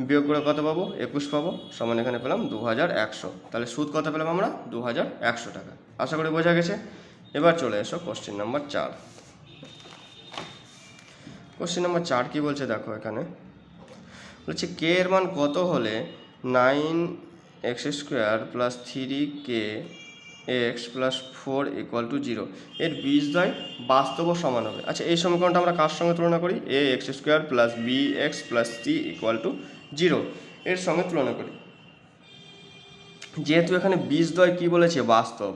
বিয়োগ করে কত পাবো 21 পাবো, সমান এখানে পেলাম 2100, তাহলে সুদ কত পেলাম আমরা 2100 টাকা। আশা করি বোঝা গেছে। এবার চলে এসো কোশ্চেন নাম্বার 4। কোশ্চেন নাম্বার 4 কী বলছে দেখো, এখানে বলছে কে এর মান কত হলে 9x² plus 3k x plus 4 equal to 0 এর বীজদ্বয় বাস্তব ও সমান হবে। আচ্ছা, এই সমীকরণটা আমরা কার সঙ্গে তুলনা করি, ax² plus bx plus c equal to 0 এর সঙ্গে তুলনা করি। যেহেতু এখানে বীজদ্বয় কি বলেছে বাস্তব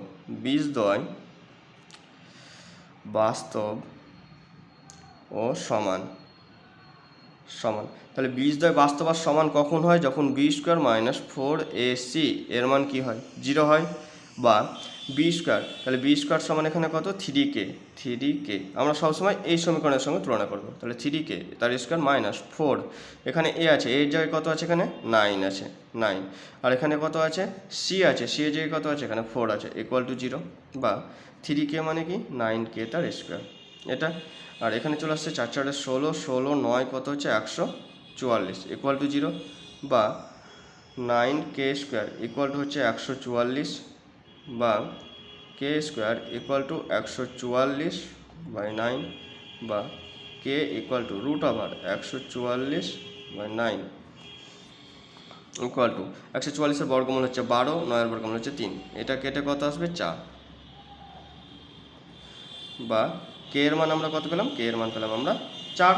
ও সমান, তাহলে বীজদ্বয় বাস্তব আর সমান কখন হয়, যখন b² মাইনাস 4ac এর মান কি হয় 0 হয়, বা b², তাহলে b² সমান এখানে কত 3k, আমরা সবসময় এই সমীকরণের সঙ্গে তুলনা করব। তাহলে 3k তার স্কোয়ার মাইনাস 4, এখানে a আছে, এর জায়গায় কত আছে এখানে 9 আছে, 9, আর এখানে কত আছে c আছে, c এর জায়গায় কত আছে এখানে 4 আছে, ইকুয়াল টু 0, বা 3k মানে কি 9k তার স্কোয়ার, এটা। আর এখানে চলে আসছে 4 4 16, 9 কত হচ্ছে 144 ইকুয়াল টু 0, বা 9k² ইকুয়াল টু হচ্ছে 144, বা k² ইকুয়াল টু 144 বাই 9, বা k equal to root over 144 by 9 equal to 144-এর বর্গমূল হচ্ছে 12, 9-এর বর্গমূল হচ্ছে 3, এটা কেটে কত আসবে 4, বা কে এর মান আমরা কত পেলাম, কে এর মান পেলাম আমরা 4।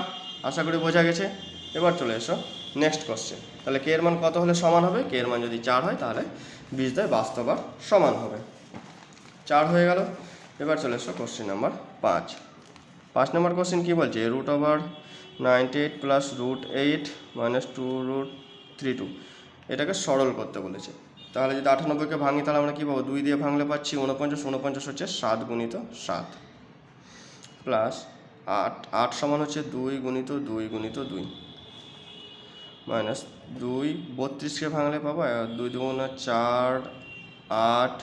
আশা করি বোঝা গেছে। এবার চলে এসো নেক্সট কোশ্চেন। তাহলে কে এর মান কত হলে সমান হবে, কে এর মান যদি 4 হয় তাহলে বীজদ্বয় বাস্তব আর সমান হবে। 4 হয়ে গেল। এবার চলে এসো কোশ্চেন নাম্বার 5 নম্বর কোশ্চেন কী বলছে, রুট ওভার 98 প্লাস √8 মাইনাস 2√32 এটাকে সরল করতে বলেছে। তাহলে যদি 98কে ভাঙি তাহলে আমরা কী পাবো, 2 দিয়ে ভাঙলে পাচ্ছি 49, 49 হচ্ছে 7 গুণিত 7 প্লাস 8, 8 সমান হচ্ছে 2 গুণিত 2 গুণিত 2 মাইনাস 2, 32কে ভাঙলে পাবো 2 দুগুণে 4, 8,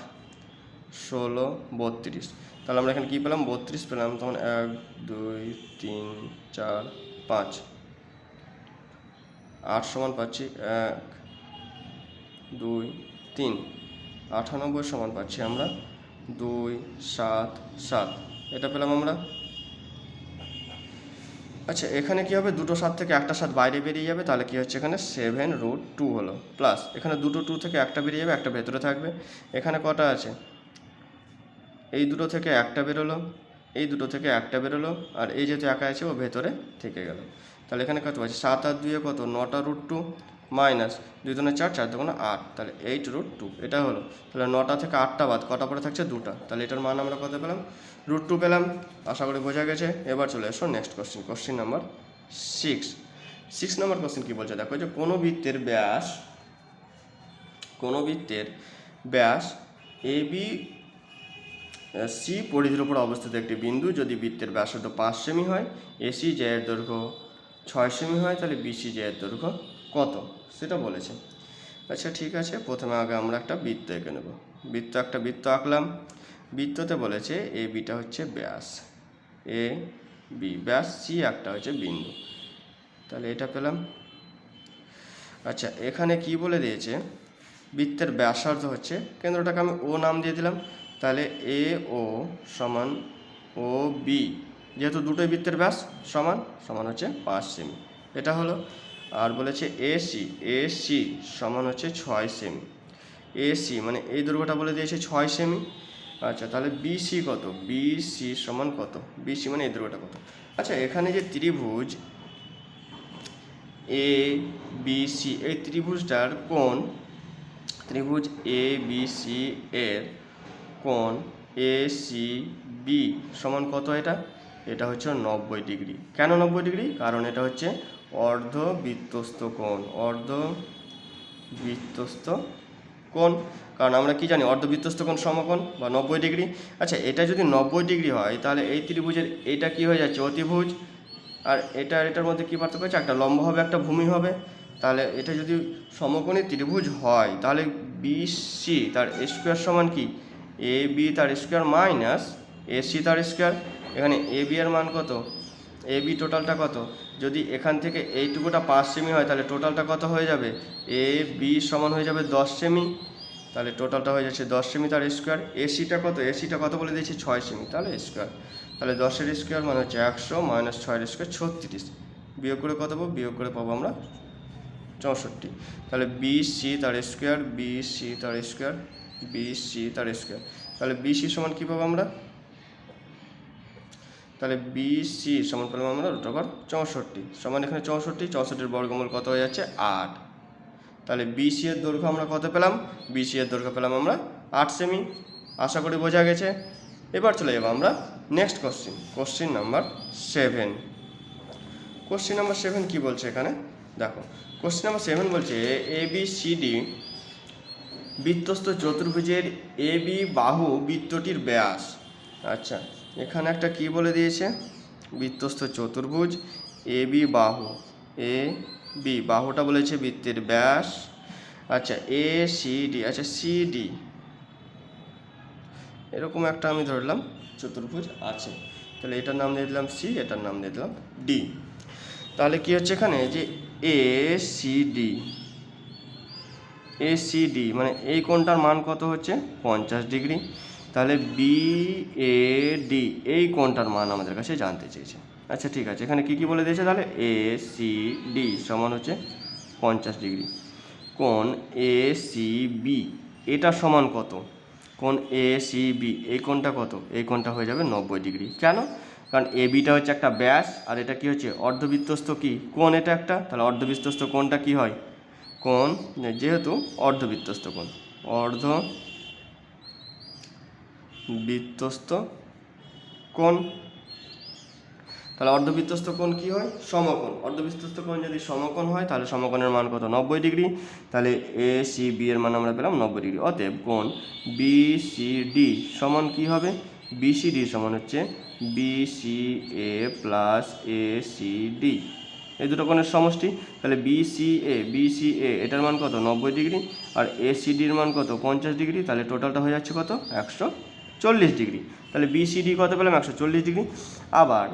16, 32। তাহলে আমরা এখানে কী পেলাম, 32 পেলাম। তখন 1, 2, 3, 4, 5, 8 সমান পাচ্ছি 1, 2, 3, 98 সমান পাচ্ছি আমরা 2, 7, 7, এটা পেলাম আমরা। আচ্ছা এখানে কী হবে, দুটো 7 থেকে একটা 7 বাইরে বেরিয়ে যাবে, তাহলে কী হচ্ছে এখানে 7√2 হলো, প্লাস এখানে দুটো 2 থেকে একটা বেরিয়ে যাবে, একটা ভেতরে থাকবে। এখানে কটা আছে, এই দুটো থেকে একটা বেরোলো, এই দুটো থেকে একটা বেরোলো, আর এই যেহেতু একা আছে ও ভেতরে থেকে গেল। তাহলে এখানে কত আছে, 7 আর 2 কত, 9টা√2 মাইনাস 2 দুগুণে 4, 4 দুগুণে 8, তাহলে 8√2 এটা হলো। তাহলে 9টা থেকে 8টা বাদ কটা পরে থাকছে, 2টা। তাহলে এটার মান আমরা কত পেলাম, √2 পেলাম। আশা করি বোঝা গেছে। এবার চলে আসো নেক্সট কোশ্চেন নাম্বার 6 নম্বর কোশ্চেন কী বলছে দেখো, যে কোনো বৃত্তের ব্যাস AB C পরিধির উপর অবস্থিত একটি বিন্দু, যদি বৃত্তের ব্যাসার্ধ 5 সেমি হয়, AC এর দৈর্ঘ্য 6 সেমি হয়, তাহলে BC এর দৈর্ঘ্য কত সেটা বলেছে। আচ্ছা ঠিক আছে, প্রথমে আগে আমরা একটা বৃত্ত এঁকে নেব। একটা বৃত্ত আঁকলাম। বৃত্ততে বলেছে ABটা হচ্ছে ব্যাস, AB ব্যাস, C একটা হচ্ছে বিন্দু, তাহলে এটা পেলাম। আচ্ছা এখানে কি বলে দিয়েছে, বৃত্তের ব্যাসার্ধ হচ্ছে, কেন্দ্রটাকে আমি O নাম দিয়ে দিলাম, তাহলে AO সমান OB, যেহেতু দুটোই বৃত্তের ব্যাস সমান হচ্ছে 5 সেমি, এটা হলো। আর বলেছে AC সমান হচ্ছে 6 সেমি। AC মানে এই দৈর্ঘ্যটা বলে দিয়েছে 6 সেমি। আচ্ছা তাহলে BC কত, BC সমান কত, BC মানে এই দৈর্ঘ্যটা কত। আচ্ছা এখানে যে ত্রিভুজ ABC, এই ত্রিভুজটার কোণ, ত্রিভুজ ABC এর কোণ ACB সমান কত, এটা হচ্ছে 90 ডিগ্রি। কেন 90 ডিগ্রি, কারণ এটা হচ্ছে অর্ধবৃত্তস্থ কোণ, কারণ আমরা কি জানি, অর্ধবৃত্তস্থ কোণ সমকোণ বা 90 ডিগ্রি। আচ্ছা এটা যদি 90 ডিগ্রি হয়, তাহলে এই ত্রিভুজের এটা কি হয়ে যাচ্ছে, অতিভুজ। আর এটার মধ্যে কী পার্থক্য আছে, একটা লম্ব হবে একটা ভূমি হবে। তাহলে এটা যদি সমকোণী ত্রিভুজ হয়, তাহলে BC তার স্কোয়ার সমান কি, AB তার স্কোয়ার মাইনাস AC তার স্কোয়ার। এখানে AB এর মান কত, AB টোটালটা কত, যদি এখান থেকে এইটুকুটা 5 সেমি হয়, তাহলে টোটালটা কত হয়ে যাবে, AB সমান হয়ে যাবে 10 সেমি, তাহলে টোটালটা হয়ে যাচ্ছে 10 সেমি তার স্কোয়ার। এসিটা কত বলে দিয়েছি, 6 সেমি, তাহলে স্কোয়ার। তাহলে 10-এর স্কোয়ার মানে হচ্ছে 100 মাইনাস 6-এর স্কোয়ার 36, বিয়োগ করে কত পাবো, বিয়োগ করে পাবো আমরা 64। তাহলে BC তার স্কোয়ার, তাহলে BC সমান কী পাবো আমরা, তাহলে BC সমান পেলাম আমরা √64 সমান, এখানে 64-64-এর বর্গমূল কত হয়ে যাচ্ছে 8। তাহলে BC এর দৈর্ঘ্য আমরা কত পেলাম, BC এর দৈর্ঘ্য পেলাম আমরা 8 সেমি। আশা করি বোঝা গেছে। এবার চলে যাবো আমরা next question number 7। Question number 7 কী বলছে এখানে দেখো, কোশ্চেন নাম্বার 7 বলছে ABCD বৃত্তস্থ চতুর্ভুজের AB বাহু বৃত্তটির ব্যাস। আচ্ছা এখানে একটা কি বলে দিয়েছে, বৃত্তস্থ চতুর্ভুজ AB বাহু, AB বাহুটা বলেছে বৃত্তের ব্যাস। আচ্ছা ACD, আচ্ছা CD এরকম একটা আমি ধরলাম চতুর্ভুজ আছে, তাহলে এটার নাম দিয়ে দিলাম C, এটার নাম দিয়ে দিলাম D। তাহলে কি হচ্ছে এখানে, যে ACD মানে এই কোণটার মান কত হচ্ছে 50 ডিগ্রি। তাহলে BAD এই কোণটার মান আমাদের কাছে জানতে চেয়েছে। আচ্ছা ঠিক আছে, এখানে কি বলে দিয়েছে, তাহলে ACD সমান হচ্ছে 50 ডিগ্রি। কোণ ACB এটা সমান কত, কোণ ACB এই কোণটা কত, এই কোণটা হয়ে যাবে 90 ডিগ্রি। কেন, কারণ ABটা হচ্ছে একটা ব্যাস, আর এটা কি হচ্ছে অর্ধবৃত্তস্থ কি কোণ, এটা একটা, তাহলে অর্ধবৃত্তস্থ কোণটা কি হয়, কোণ যেহেতু অর্ধবৃত্তস্থ কোণ, তাহলে অর্ধবৃত্তস্থ কোণ কী হয়? সমকোণ। অর্ধবৃত্তস্থ কোণ যদি সমকোণ হয় তাহলে সমকোণের মান কত? 90 ডিগ্রি। তাহলে এ সি বি এর মান আমরা পেলাম 90 ডিগ্রি। অতএব কোণ বি সি ডি সমান কী হবে? বি সি ডি সমান হচ্ছে B C A plus A C D, এই দুটো কোণের সমষ্টি। তাহলে বি সি এ এটার মান কত? 90 ডিগ্রি। আর এ সি ডির মান কত? 50 ডিগ্রি। তাহলে টোটালটা হয়ে যাচ্ছে কত? 140 ডিগ্রি। তাহলে বি সি ডি কত পেলাম? 140 ডিগ্রি। আবার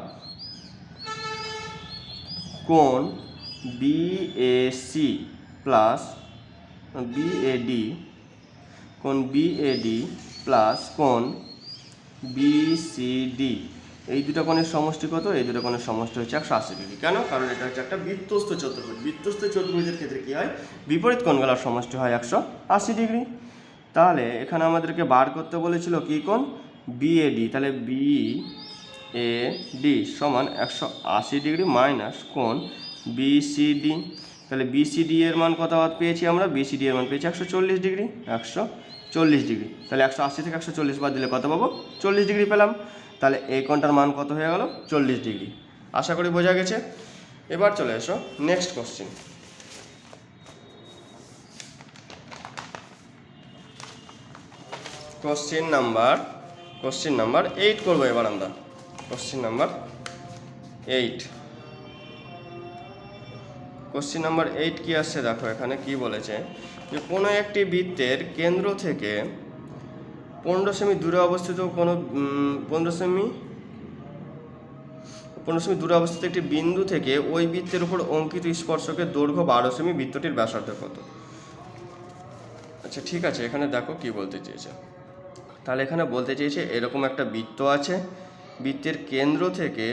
কোণ B A C plus B A D, কোণ বি এ ডি প্লাস কোণ বি সি ডি, এই দুটো কোণের সমষ্টি কত? এই দুটো কোণের সমষ্টি হচ্ছে 180 ডিগ্রি। কেন? কারণ এটা হচ্ছে একটা বৃত্তস্থ চতুর্ভুজ। বৃত্তস্থ চতুর্ভুজের ক্ষেত্রে কী হয়? বিপরীত কোণগুলোর সমষ্টি হয় 180 ডিগ্রি। তাহলে এখানে আমাদেরকে বার করতে বলেছিল কী কোণ? বিএডি। তাহলে বি এ ডি সমান 180 ডিগ্রি মাইনাস কোণ বিসিডি। তাহলে বিসিডি এর মান কত পেয়েছি আমরা? বিসিডি এর মান পেয়েছি 140 ডিগ্রি। 140 ডিগ্রি। তাহলে 180 থেকে 140 বাদ দিলে কত পাবো? 40 ডিগ্রি পেলাম। তাহলে এই কোণটার মান কত হয়ে গেল? 40 ডিগ্রি। আশা করি বোঝা গেছে। এবার চলে এসো নেক্সট কোশ্চেন। কোশ্চেন নাম্বার 8 করবো এবার আমরা। Question number 8। কোশ্চেন নাম্বার 8 কি আসছে দেখো, এখানে কি বলেছে যে কোনো একটি বৃত্তের কেন্দ্র থেকে 15 সেমি দূরে অবস্থিত কোনো 15 সেমি দূরে অবস্থিত একটি বিন্দু থেকে ওই বৃত্তের উপর অঙ্কিত স্পর্শকের দৈর্ঘ্য 12 সেমি, বৃত্তটির ব্যাসার্ধ কত? আচ্ছা ঠিক আছে, এখানে দেখো কি বলতে চেয়েছে। তাহলে এখানে বলতে চেয়েছে এরকম একটা বৃত্ত আছে, বৃত্তের কেন্দ্র থেকে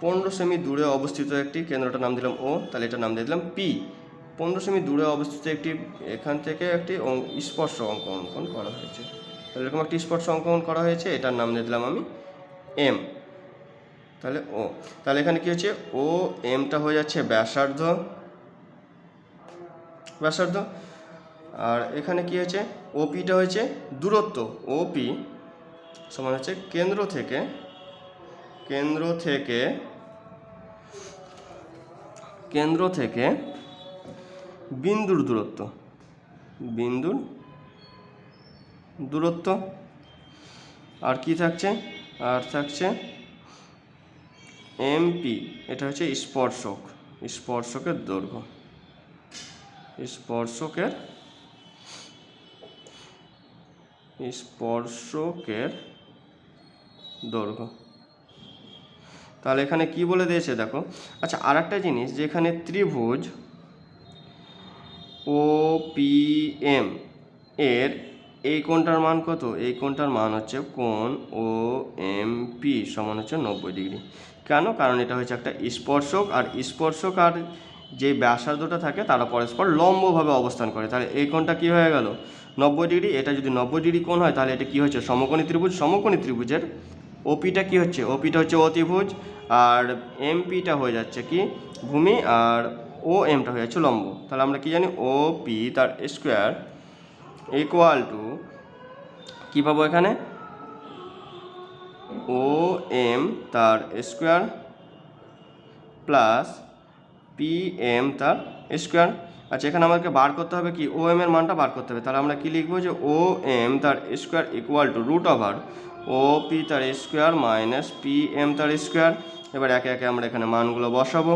15 সেমি দূরে অবস্থিত একটি, কেন্দ্রটার নাম দিলাম ও, তাহলে এটার নাম দিয়ে দিলাম পি। 15 সেমি দূরে অবস্থিত একটি, এখান থেকে একটি স্পর্শ অঙ্কন করা হয়েছে। তাহলে এরকম একটি স্পর্শ অঙ্কন করা হয়েছে, এটার নাম দিয়ে দিলাম আমি এম। তাহলে ও, তাহলে এখানে কি হচ্ছে? ও এমটা হয়ে যাচ্ছে ব্যাসার্ধ। আর এখানে কি হয়েছে? ওপিটা হয়েছে দূরত্ব। ওপি সমান হচ্ছে কেন্দ্র থেকে বিন্দুর দূরত্ব। আর কি থাকছে? আর থাকছে এমপি, এটা হচ্ছে স্পর্শকের দৈর্ঘ্য। স্পর্শকের দৈর্ঘ্য। তাহলে এখানে কি বলে দিয়েছে দেখো। আচ্ছা আর একটা জিনিস, যেখানে ত্রিভুজ ও পি এম এর এই কোণটার মান কত? এই কোণটার মান হচ্ছে কোণ ও এম পি সমান হচ্ছে 90 ডিগ্রি। কেন? কারণ এটা হচ্ছে একটা স্পর্শক, আর স্পর্শক আর যে ব্যাসার্ধটা থাকে তারা পরস্পর লম্বভাবে অবস্থান করে। তাহলে এই কোণটা কী হয়ে গেল? 90 ডিগ্রি। এটা যদি 90 ডিগ্রি কোণ হয় তাহলে এটা কী হচ্ছে? সমকোণী ত্রিভুজ। সমকোণী ত্রিভুজের ওপিটা কী হচ্ছে? ওপিটা হচ্ছে অতিভুজ, আর এমপিটা হয়ে যাচ্ছে কি? ভূমি, আর ও এমটা হয়ে যাচ্ছে লম্ব। তাহলে আমরা কি জানি? ও পি তার স্কোয়ার ইকুয়াল টু কী পাবো এখানে? ও এম তার স্কোয়ার প্লাস পি এম তার স্কোয়ার। আচ্ছা এখানে আমাদেরকে বার করতে হবে কি? ও এম এর মানটা বার করতে হবে। তাহলে আমরা কি লিখবো? যে ও এম তার square equal to root over O P তার স্কোয়ার মাইনাস পি এম তার স্কোয়ার। এবার একে একে আমরা এখানে মানগুলো বসাবো।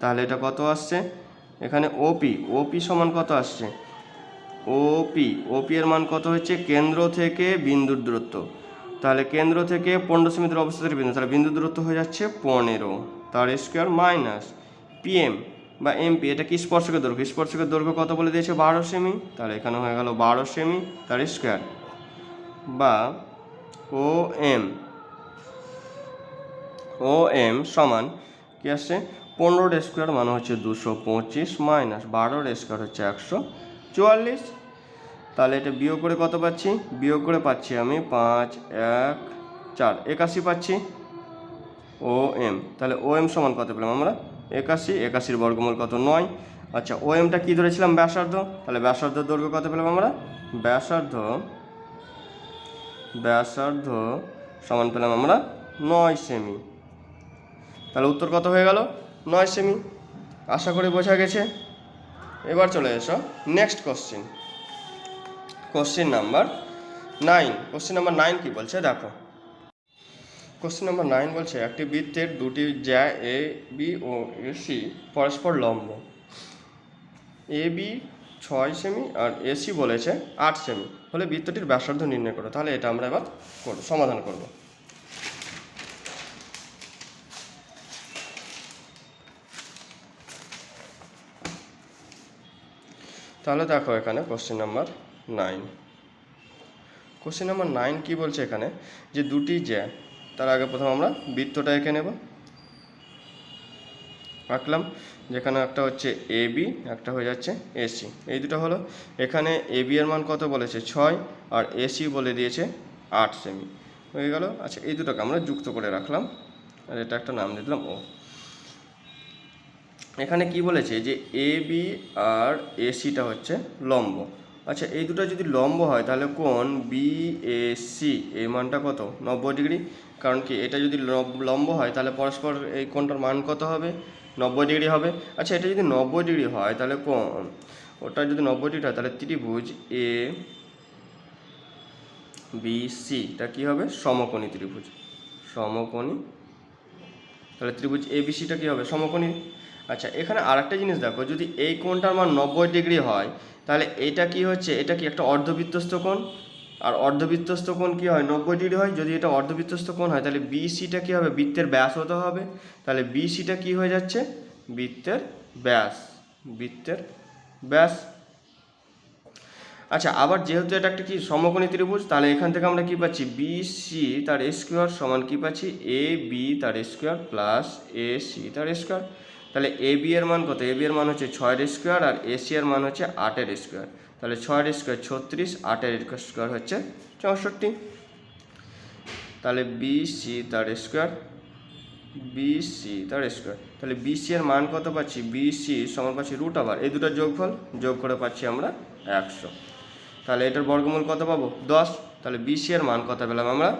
তাহলে এটা কত আসছে? এখানে ওপি সমান কত আসছে? ওপি এর মান কত হচ্ছে? কেন্দ্র থেকে বিন্দুর দূরত্ব। তাহলে কেন্দ্র থেকে 15 সেমি দূরে অবস্থিত বিন্দু, তাহলে বিন্দু দূরত্ব হয়ে যাচ্ছে 15 তার স্কোয়ার মাইনাস পিএম বা এমপি, এটা কি? স্পর্শকের দৈর্ঘ্য। স্পর্শকের দৈর্ঘ্য কত বলে দিয়েছে? 12 সেমি। তাহলে এখানে হয়ে গেল 12 সেমি তার স্কোয়ার বা ও এম সমান কি আসছে? 15 স্কোয়ার মানে হচ্ছে 225 মাইনাস 12 স্কোয়ার হচ্ছে 144। তাহলে এটা বিয়োগ করে কত পাচ্ছি? বিয়োগ করে পাচ্ছি আমি 5 1 4 81 পাচ্ছি ও এম। তাহলে ও এম সমান কত পেলাম আমরা? 81। 81-র বর্গমূল কত? 9। আচ্ছা ও এমটা কী ধরেছিলাম? ব্যাসার্ধ। তাহলে ব্যাসার্ধ দৈর্ঘ্য কত পেলাম আমরা? ব্যাসার্ধ সমান পেলাম আমরা 9 সেমি। তাহলে উত্তর কত হয়ে গেল? 9 সেমি। আশা করি বোঝা গেছে। এবার চলে এসো next question, question number 9। Question number 9 কি বলছে দেখো। কোশ্চিন নাম্বার 9 বলছে একটি বৃত্তের দুটি জ্যা এ বি ও এসি পরস্পর লম্ব। A B 6 semi R AC বলেছে 8 সেমি হলে বৃত্তটির ব্যাসার্ধ নির্ণয় করো। তাহলে এটা আমরা এবার সমাধান করব। তাহলে দেখো এখানে কোশ্চেন নাম্বার 9। কোশ্চেন নাম্বার 9 কি বলছে এখানে যে দুটি জ্যা, তার আগে প্রথম আমরা বৃত্তটা এঁকে নেব। আঁকলাম, যেখানে একটা হচ্ছে এ বি, একটা হয়ে যাচ্ছে এসি। এই দুটো হলো। এখানে এ বি এর মান কত বলেছে 6 আর এসি বলে দিয়েছে 8 সেমি হয়ে গেল। আচ্ছা, এই দুটোকে আমরা যুক্ত করে রাখলাম আর এটা একটা নাম দিয়ে দিলাম ও। এখানে কি বলেছে যে এ বি আর এসিটা হচ্ছে লম্ব। আচ্ছা, এই দুটো যদি লম্ব হয় তাহলে কোণ বি এ সি এই মানটা কত? 90 ডিগ্রি। কারণ কি এটা যদি লম্ব হয় তাহলে পরস্পর এই কোণটার মান কত হবে? 90 ডিগ্রি হবে। আচ্ছা, এটা যদি 90 ডিগ্রি হয় তাহলে কোণ ওটা যদি 90 ডিগ্রি হয় তাহলে ত্রিভুজ এ বি সিটা কী হবে? সমকোণী ত্রিভুজ, সমকোণী। তাহলে ত্রিভুজ এ বি সিটা কী হবে? সমকোণী। আচ্ছা, এখানে আরেকটা জিনিস দেখো, যদি এই কোণটার মান 90 ডিগ্রি হয় তাহলে এটা কি হচ্ছে? এটা কি একটা অর্ধবৃত্তস্থ কোণ, আর অর্ধবৃত্তস্থ কোণ কী হয়? 90 ডিগ্রি হয়। যদি এটা অর্ধবৃত্তস্থ কোণ হয় তাহলে বি সিটা কী হবে? বৃত্তের ব্যাস হতে হবে। তাহলে বি সিটা কী হয়ে যাচ্ছে? বৃত্তের ব্যাস, বৃত্তের ব্যাস। আচ্ছা, আবার যেহেতু এটা একটা কি সমকোণী ত্রিভুজ, তাহলে এখান থেকে আমরা কি পাচ্ছি? বি সি তার স্কোয়ার সমান কি পাচ্ছি? এ বি তার স্কোয়ার প্লাস এ সি তার স্কোয়ার। তাহলে এ বি এর মান কত? এ বি এর মান হচ্ছে 6 স্কোয়ার আর এ সি এর মান হচ্ছে 8 স্কোয়ার। তাহলে 6 স্কোয়ার 36, 8 স্কোয়ার হচ্ছে 64। তাহলে বি সি তার স্কোয়ার, বি সি তার স্কোয়ার। তাহলে বি সি এর মান কত পাচ্ছি? বি সি সমান পাচ্ছি রুট ওভার এই দুটোর যোগফল, যোগ করে পাচ্ছি আমরা 100। তাহলে এটার বর্গমূল কত পাবো? 10। তাহলে বিসি এর মান কত পেলাম আমরা?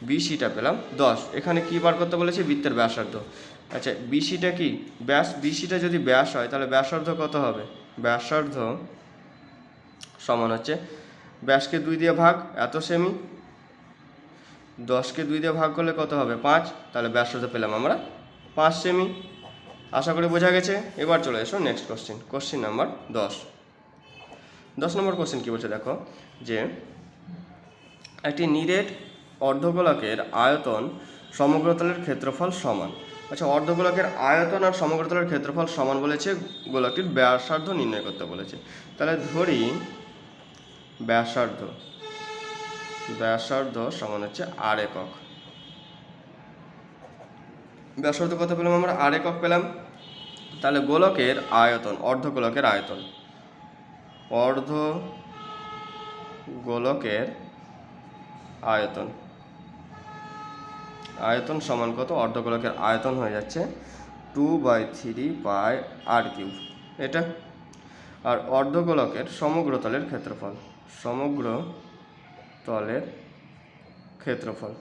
বিসিটা পেলাম 10। এখানে কী বার করতে বলেছে? বৃত্তের ব্যাসার্ধ। আচ্ছা, বিসিটা কি ব্যাস? বিসিটা যদি ব্যাস হয় তাহলে ব্যাসার্ধ কত হবে? ব্যাসার্ধ সমান হচ্ছে ব্যাসকে 2 দিয়ে ভাগ, এত সেমি। 10কে 2 দিয়ে ভাগ করলে কত হবে? 5। তাহলে ব্যাসার্ধ পেলাম আমরা 5 সেমি। আশা করি বোঝা গেছে। এবার চলে এসো নেক্সট কোশ্চেন, কোশ্চেন নাম্বার 10 নম্বর কোশ্চেন কী বলছে দেখো, যে একটি নিরেট অর্ধগোলকের আয়তন সমগ্রতলের ক্ষেত্রফল সমান। আচ্ছা, অর্ধগোলকের আয়তন আর সমগ্রতলের ক্ষেত্রফল সমান বলেছে, গোলকটির ব্যাসার্ধ নির্ণয় করতে বলেছে। তাহলে ধরি ব্যাসার্ধ সমান হচ্ছে আর একক। ব্যাসার্ধ কত পেলাম আমরা? আর একক পেলাম। তাহলে গোলকের আয়তন, অর্ধগোলকের আয়তন, অর্ধগোলকের আয়তন, আয়তন সমান কত? অর্ধগোলকের আয়তন হয়ে যাচ্ছে 2/3 পাই আর কিউব এটা। আর অর্ধগোলকের সমগ্রতলের ক্ষেত্রফল, সমগ্রতলের ক্ষেত্রফল,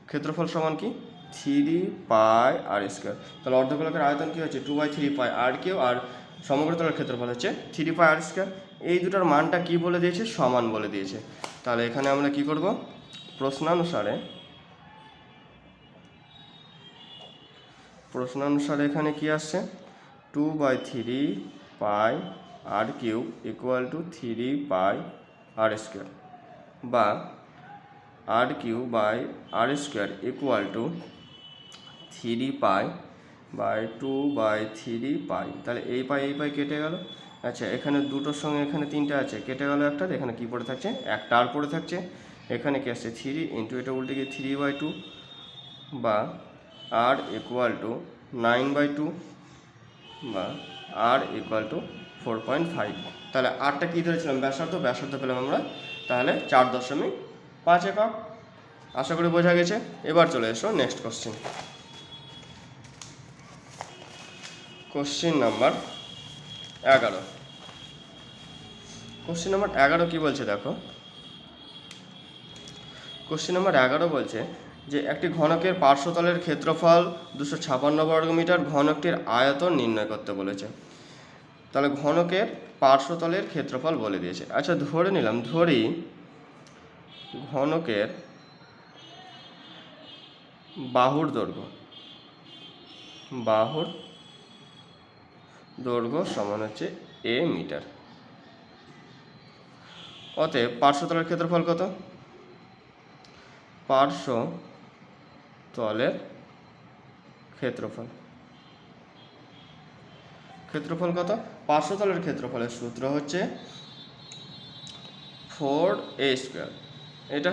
ক্ষেত্রফল সমান কি? 3 পাই আর স্কোয়ার। তাহলে অর্ধগোলকের আয়তন কি হচ্ছে? 2/3 পাই আর কিউব, আর সমগ্রতলের ক্ষেত্রফল হচ্ছে 3 পাই আর স্কোয়ার। এই দুটোর মানটা কি বলে দিয়েছে? সমান বলে দিয়েছে। তাহলে এখানে আমরা কি করব? প্রশ্নানুসারে এখানে কি আসছে? 2/3 pi R cube equal to 3 pi R square, বা R cube by R square equal to 3 pi by 2/3 pi. তাহলে এই পাই কেটে গেল। আচ্ছা, এখানে দুটোর সঙ্গে এখানে 3টা আছে, কেটে গেল একটা। এখানে কি পড়ে থাকছে? একটা আর পড়ে থাকছে। এখানে কি আসছে? 3 ইন্টু এটা উল্টে গিয়ে 3/2, বা আর ইকুয়াল টু 9/2, বা আর ইকুয়াল টু 4.5। তাহলে আরটা কী ধরেছিলাম? ব্যাসার্ধ পেলাম আমরা তাহলে 4.5 একক। আশা করি বোঝা গেছে। এবার চলে এসো next question, question number 11। Question number 11 কী বলছে দেখো। কোশ্চেন নাম্বার 11 বলছে যে একটি ঘনকের পার্শ্বতলের ক্ষেত্রফল 256 বর্গমিটার, ঘনকটির আয়তন নির্ণয় করতে বলেছে। তাহলে ঘনকের পার্শ্বতলের ক্ষেত্রফল বলে দিয়েছে। আচ্ছা ধরে নিলাম, ধরি ঘনকের বাহুর দৈর্ঘ্য সমান হচ্ছে a মিটার। অতএব পার্শ্বতলের ক্ষেত্রফল কত? পার্শ্বতলের ক্ষেত্রফল কত? পার্শ্বতলের ক্ষেত্রফলের সূত্র হচ্ছে 4a²। এটা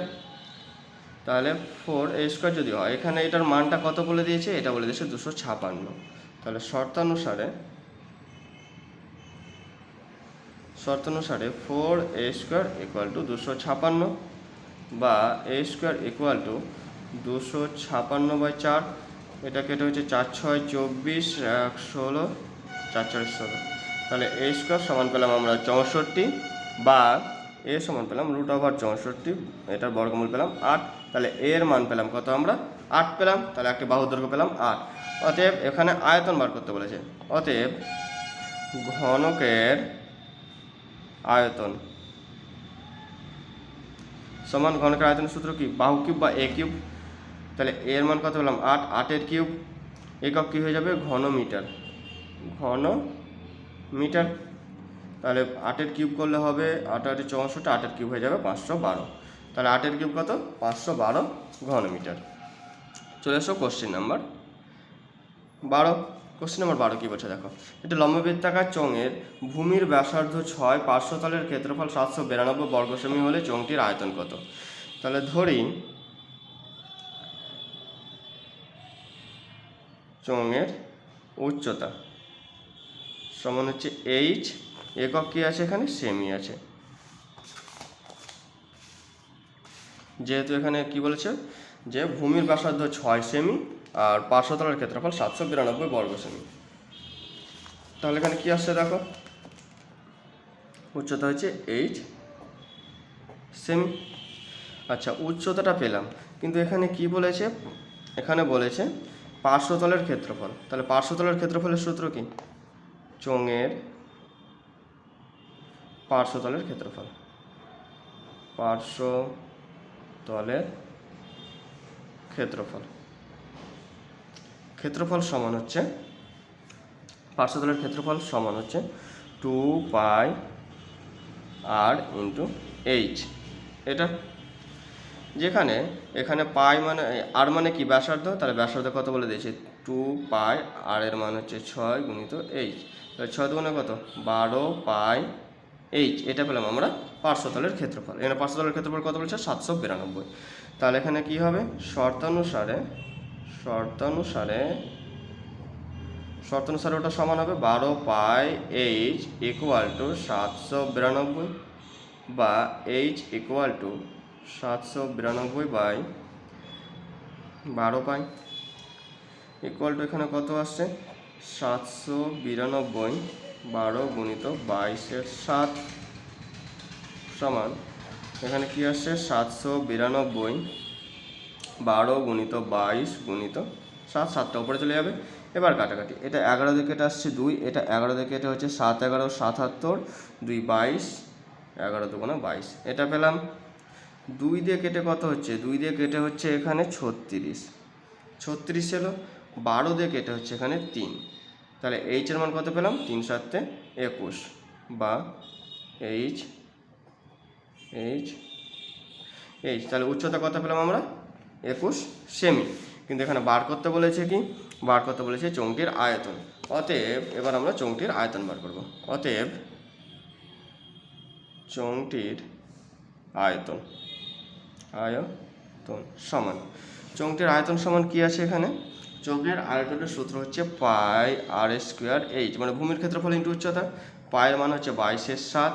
তাহলে 4a² যদি হয়, এখানে এটার মানটা কত বলে দিয়েছে? এটা বলে দিয়েছে 256। তাহলে শর্তানুসারে 4a² = 256, বা a² = 256/4। এটা কেটে হচ্ছে 4 6 24, 1 16, 4 4 16। তাহলে a² সমান পেলাম আমরা 64, বা a সমান পেলাম √64, এটার বর্গমূল পেলাম 8। তাহলে a এর মান পেলাম কত? আমরা 8 পেলাম। তাহলে একটি বাহুর দৈর্ঘ্য পেলাম 8। অতএব এখানে আয়তন বার করতে বলেছে। অতএব ঘনকের আয়তন সমান ঘনকের আয়তনের সূত্র কি? বাহু কিউব বা a³। তাহলে a এর মান কত পেলাম? 8, 8-এর কিউব, একক কি হয়ে যাবে? ঘনমিটার। তাহলে 8-এর কিউব করলে হবে 8 8 64, 8-এর কিউব হয়ে যাবে 512। তাহলে 8-এর কিউব কত? 512 ঘনমিটার। চলে এসো কোশ্চেন নাম্বার 12। কোশ্চেন নাম্বার 12 কী বলছে দেখো। এটা লম্ববৃত্তাকার চোঙের ভূমির ব্যাসার্ধ 6, পার্শ্বতলের ক্ষেত্রফল 792 বর্গ সেমি হলে চোঙটির আয়তন কত? তাহলে ধরি চোঙের উচ্চতা সমান হচ্ছে h, একক কি আছে এখানে? সেমি আছে। যেহেতু এখানে কি বলেছে যে ভূমির ব্যাসার্ধ 6 সেমি আর পার্শ্বতলের ক্ষেত্রফল 792 বর্গ সেমি, তাহলে এখানে কি আসছে দেখো, উচ্চতা হচ্ছে h সেমি। আচ্ছা উচ্চতাটা পেলাম, কিন্তু এখানে কি বলেছে? এখানে বলেছে পার্শ্বতলের ক্ষেত্রফল। তাহলে পার্শ্বতলের ক্ষেত্রফলের সূত্র কি? চোঙের পার্শ্বতলের ক্ষেত্রফল। ক্ষেত্রফল সমান হচ্ছে, পার্শ্বতলের ক্ষেত্রফল সমান হচ্ছে 2πr × h। এটা যেখানে এখানে পাই মানে আর মানে কি? ব্যাসার্ধ। তাহলে ব্যাসার্ধ কত বলে দিয়েছে? 2π, আর এর মান হচ্ছে 6 × h। তাহলে 6 দুগুণে কত? 12πh। এটা পেলাম আমরা পার্শ্বতলের ক্ষেত্রফল। এখানে পার্শ্বতলের ক্ষেত্রফল কত বলছে? 792। তাহলে এখানে কি হবে? শর্তানুসারে ওটা সমান হবে 12πh = 792, বা h = 792/12π এখানে কত আসছে? 792 12 × 22/7 সমান এখানে কি আসছে? 792 12 × 22 × 7, 7টা উপরে চলে যাবে। এবার কাটাকাটি, এটা 11 দিয়ে কেটে আসছে 2, এটা 11 দিয়ে কেটে হচ্ছে 7 11 77, 2 22, 11 2 22। এটা পেলাম। 2 দিয়ে কেটে কত হচ্ছে? 2 দিয়ে কেটে হচ্ছে এখানে 36 এলো। 12 দিয়ে কেটে হচ্ছে এখানে 3। তাহলে h এর মান কত পেলাম? 3 7 21, বা h। তাহলে উচ্চতা কত পেলাম আমরা? 21 সেমি। কিন্তু এখানে বার করতে বলেছে কি? বার করতে বলেছে চোঙটির আয়তন। অতএব এবার আমরা চোঙটির আয়তন বার করব। অতএব চোঙটির আয়তন সমান, চোঙটির আয়তন সমান কি আছে এখানে? চোঙের আয়তনের সূত্র হচ্ছে πr²h, মানে ভূমির ক্ষেত্রফল ইন্টু উচ্চতা। পায়ের মান হচ্ছে 22/7,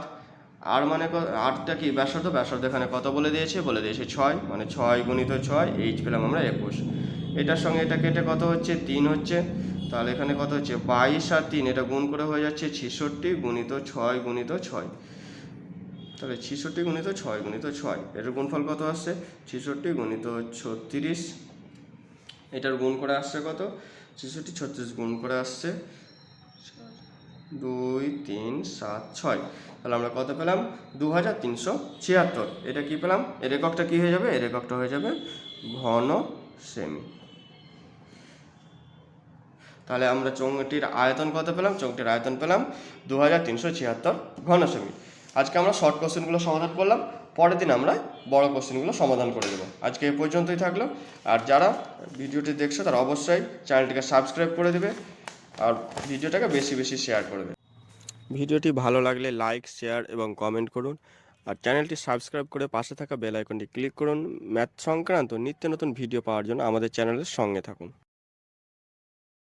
আর মানে 8টা কি? ব্যাসার্ধ। এখানে কত বলে দিয়েছে? বলে দিয়েছে 6, মানে 6 × 6, h পেলাম আমরা 21। এটার সঙ্গে এটা কেটে কত হচ্ছে? 3 হচ্ছে। তাহলে এখানে কত হচ্ছে? 22 আর 3, এটা গুণ করে হয়ে যাচ্ছে 66 × 6 × 6। তাহলে 66 গুণিত 6 গুণিত 6, এর গুণফল কত আসছে? 66 গুণিত 36, এটার গুণ করে আসছে কত? 66 36 গুণ করে আসছে 2 3 7 6, তাহলে আমরা কত পেলাম? 2376। এটা কি পেলাম? এর এককটা কি হয়ে যাবে? এর এককটা হয়ে যাবে ঘন সেমি। তাহলে আমরা চৌংটির আয়তন কত পেলাম? চৌংটির আয়তন পেলাম 2376 ঘন সেমি। আজকে আমরা শর্ট কোশ্চেনগুলো সমাধান করলাম, পরের দিন আমরা বড় কোশ্চেনগুলো সমাধান করে দেবো। আজকে এ পর্যন্তই থাকলো। আর যারা ভিডিওটি দেখছো তারা অবশ্যই চ্যানেলটিকে সাবস্ক্রাইব করে দেবে আর ভিডিওটাকে বেশি বেশি শেয়ার করবে। ভিডিওটি ভালো লাগলে লাইক, শেয়ার এবং কমেন্ট করুন। আর চ্যানেলটি সাবস্ক্রাইব করে পাশে থাকা বেল আইকনটি ক্লিক করুন। ম্যাথ সংক্রান্ত নিত্য নতুন ভিডিও পাওয়ার জন্য আমাদের চ্যানেলের সঙ্গে থাকুন।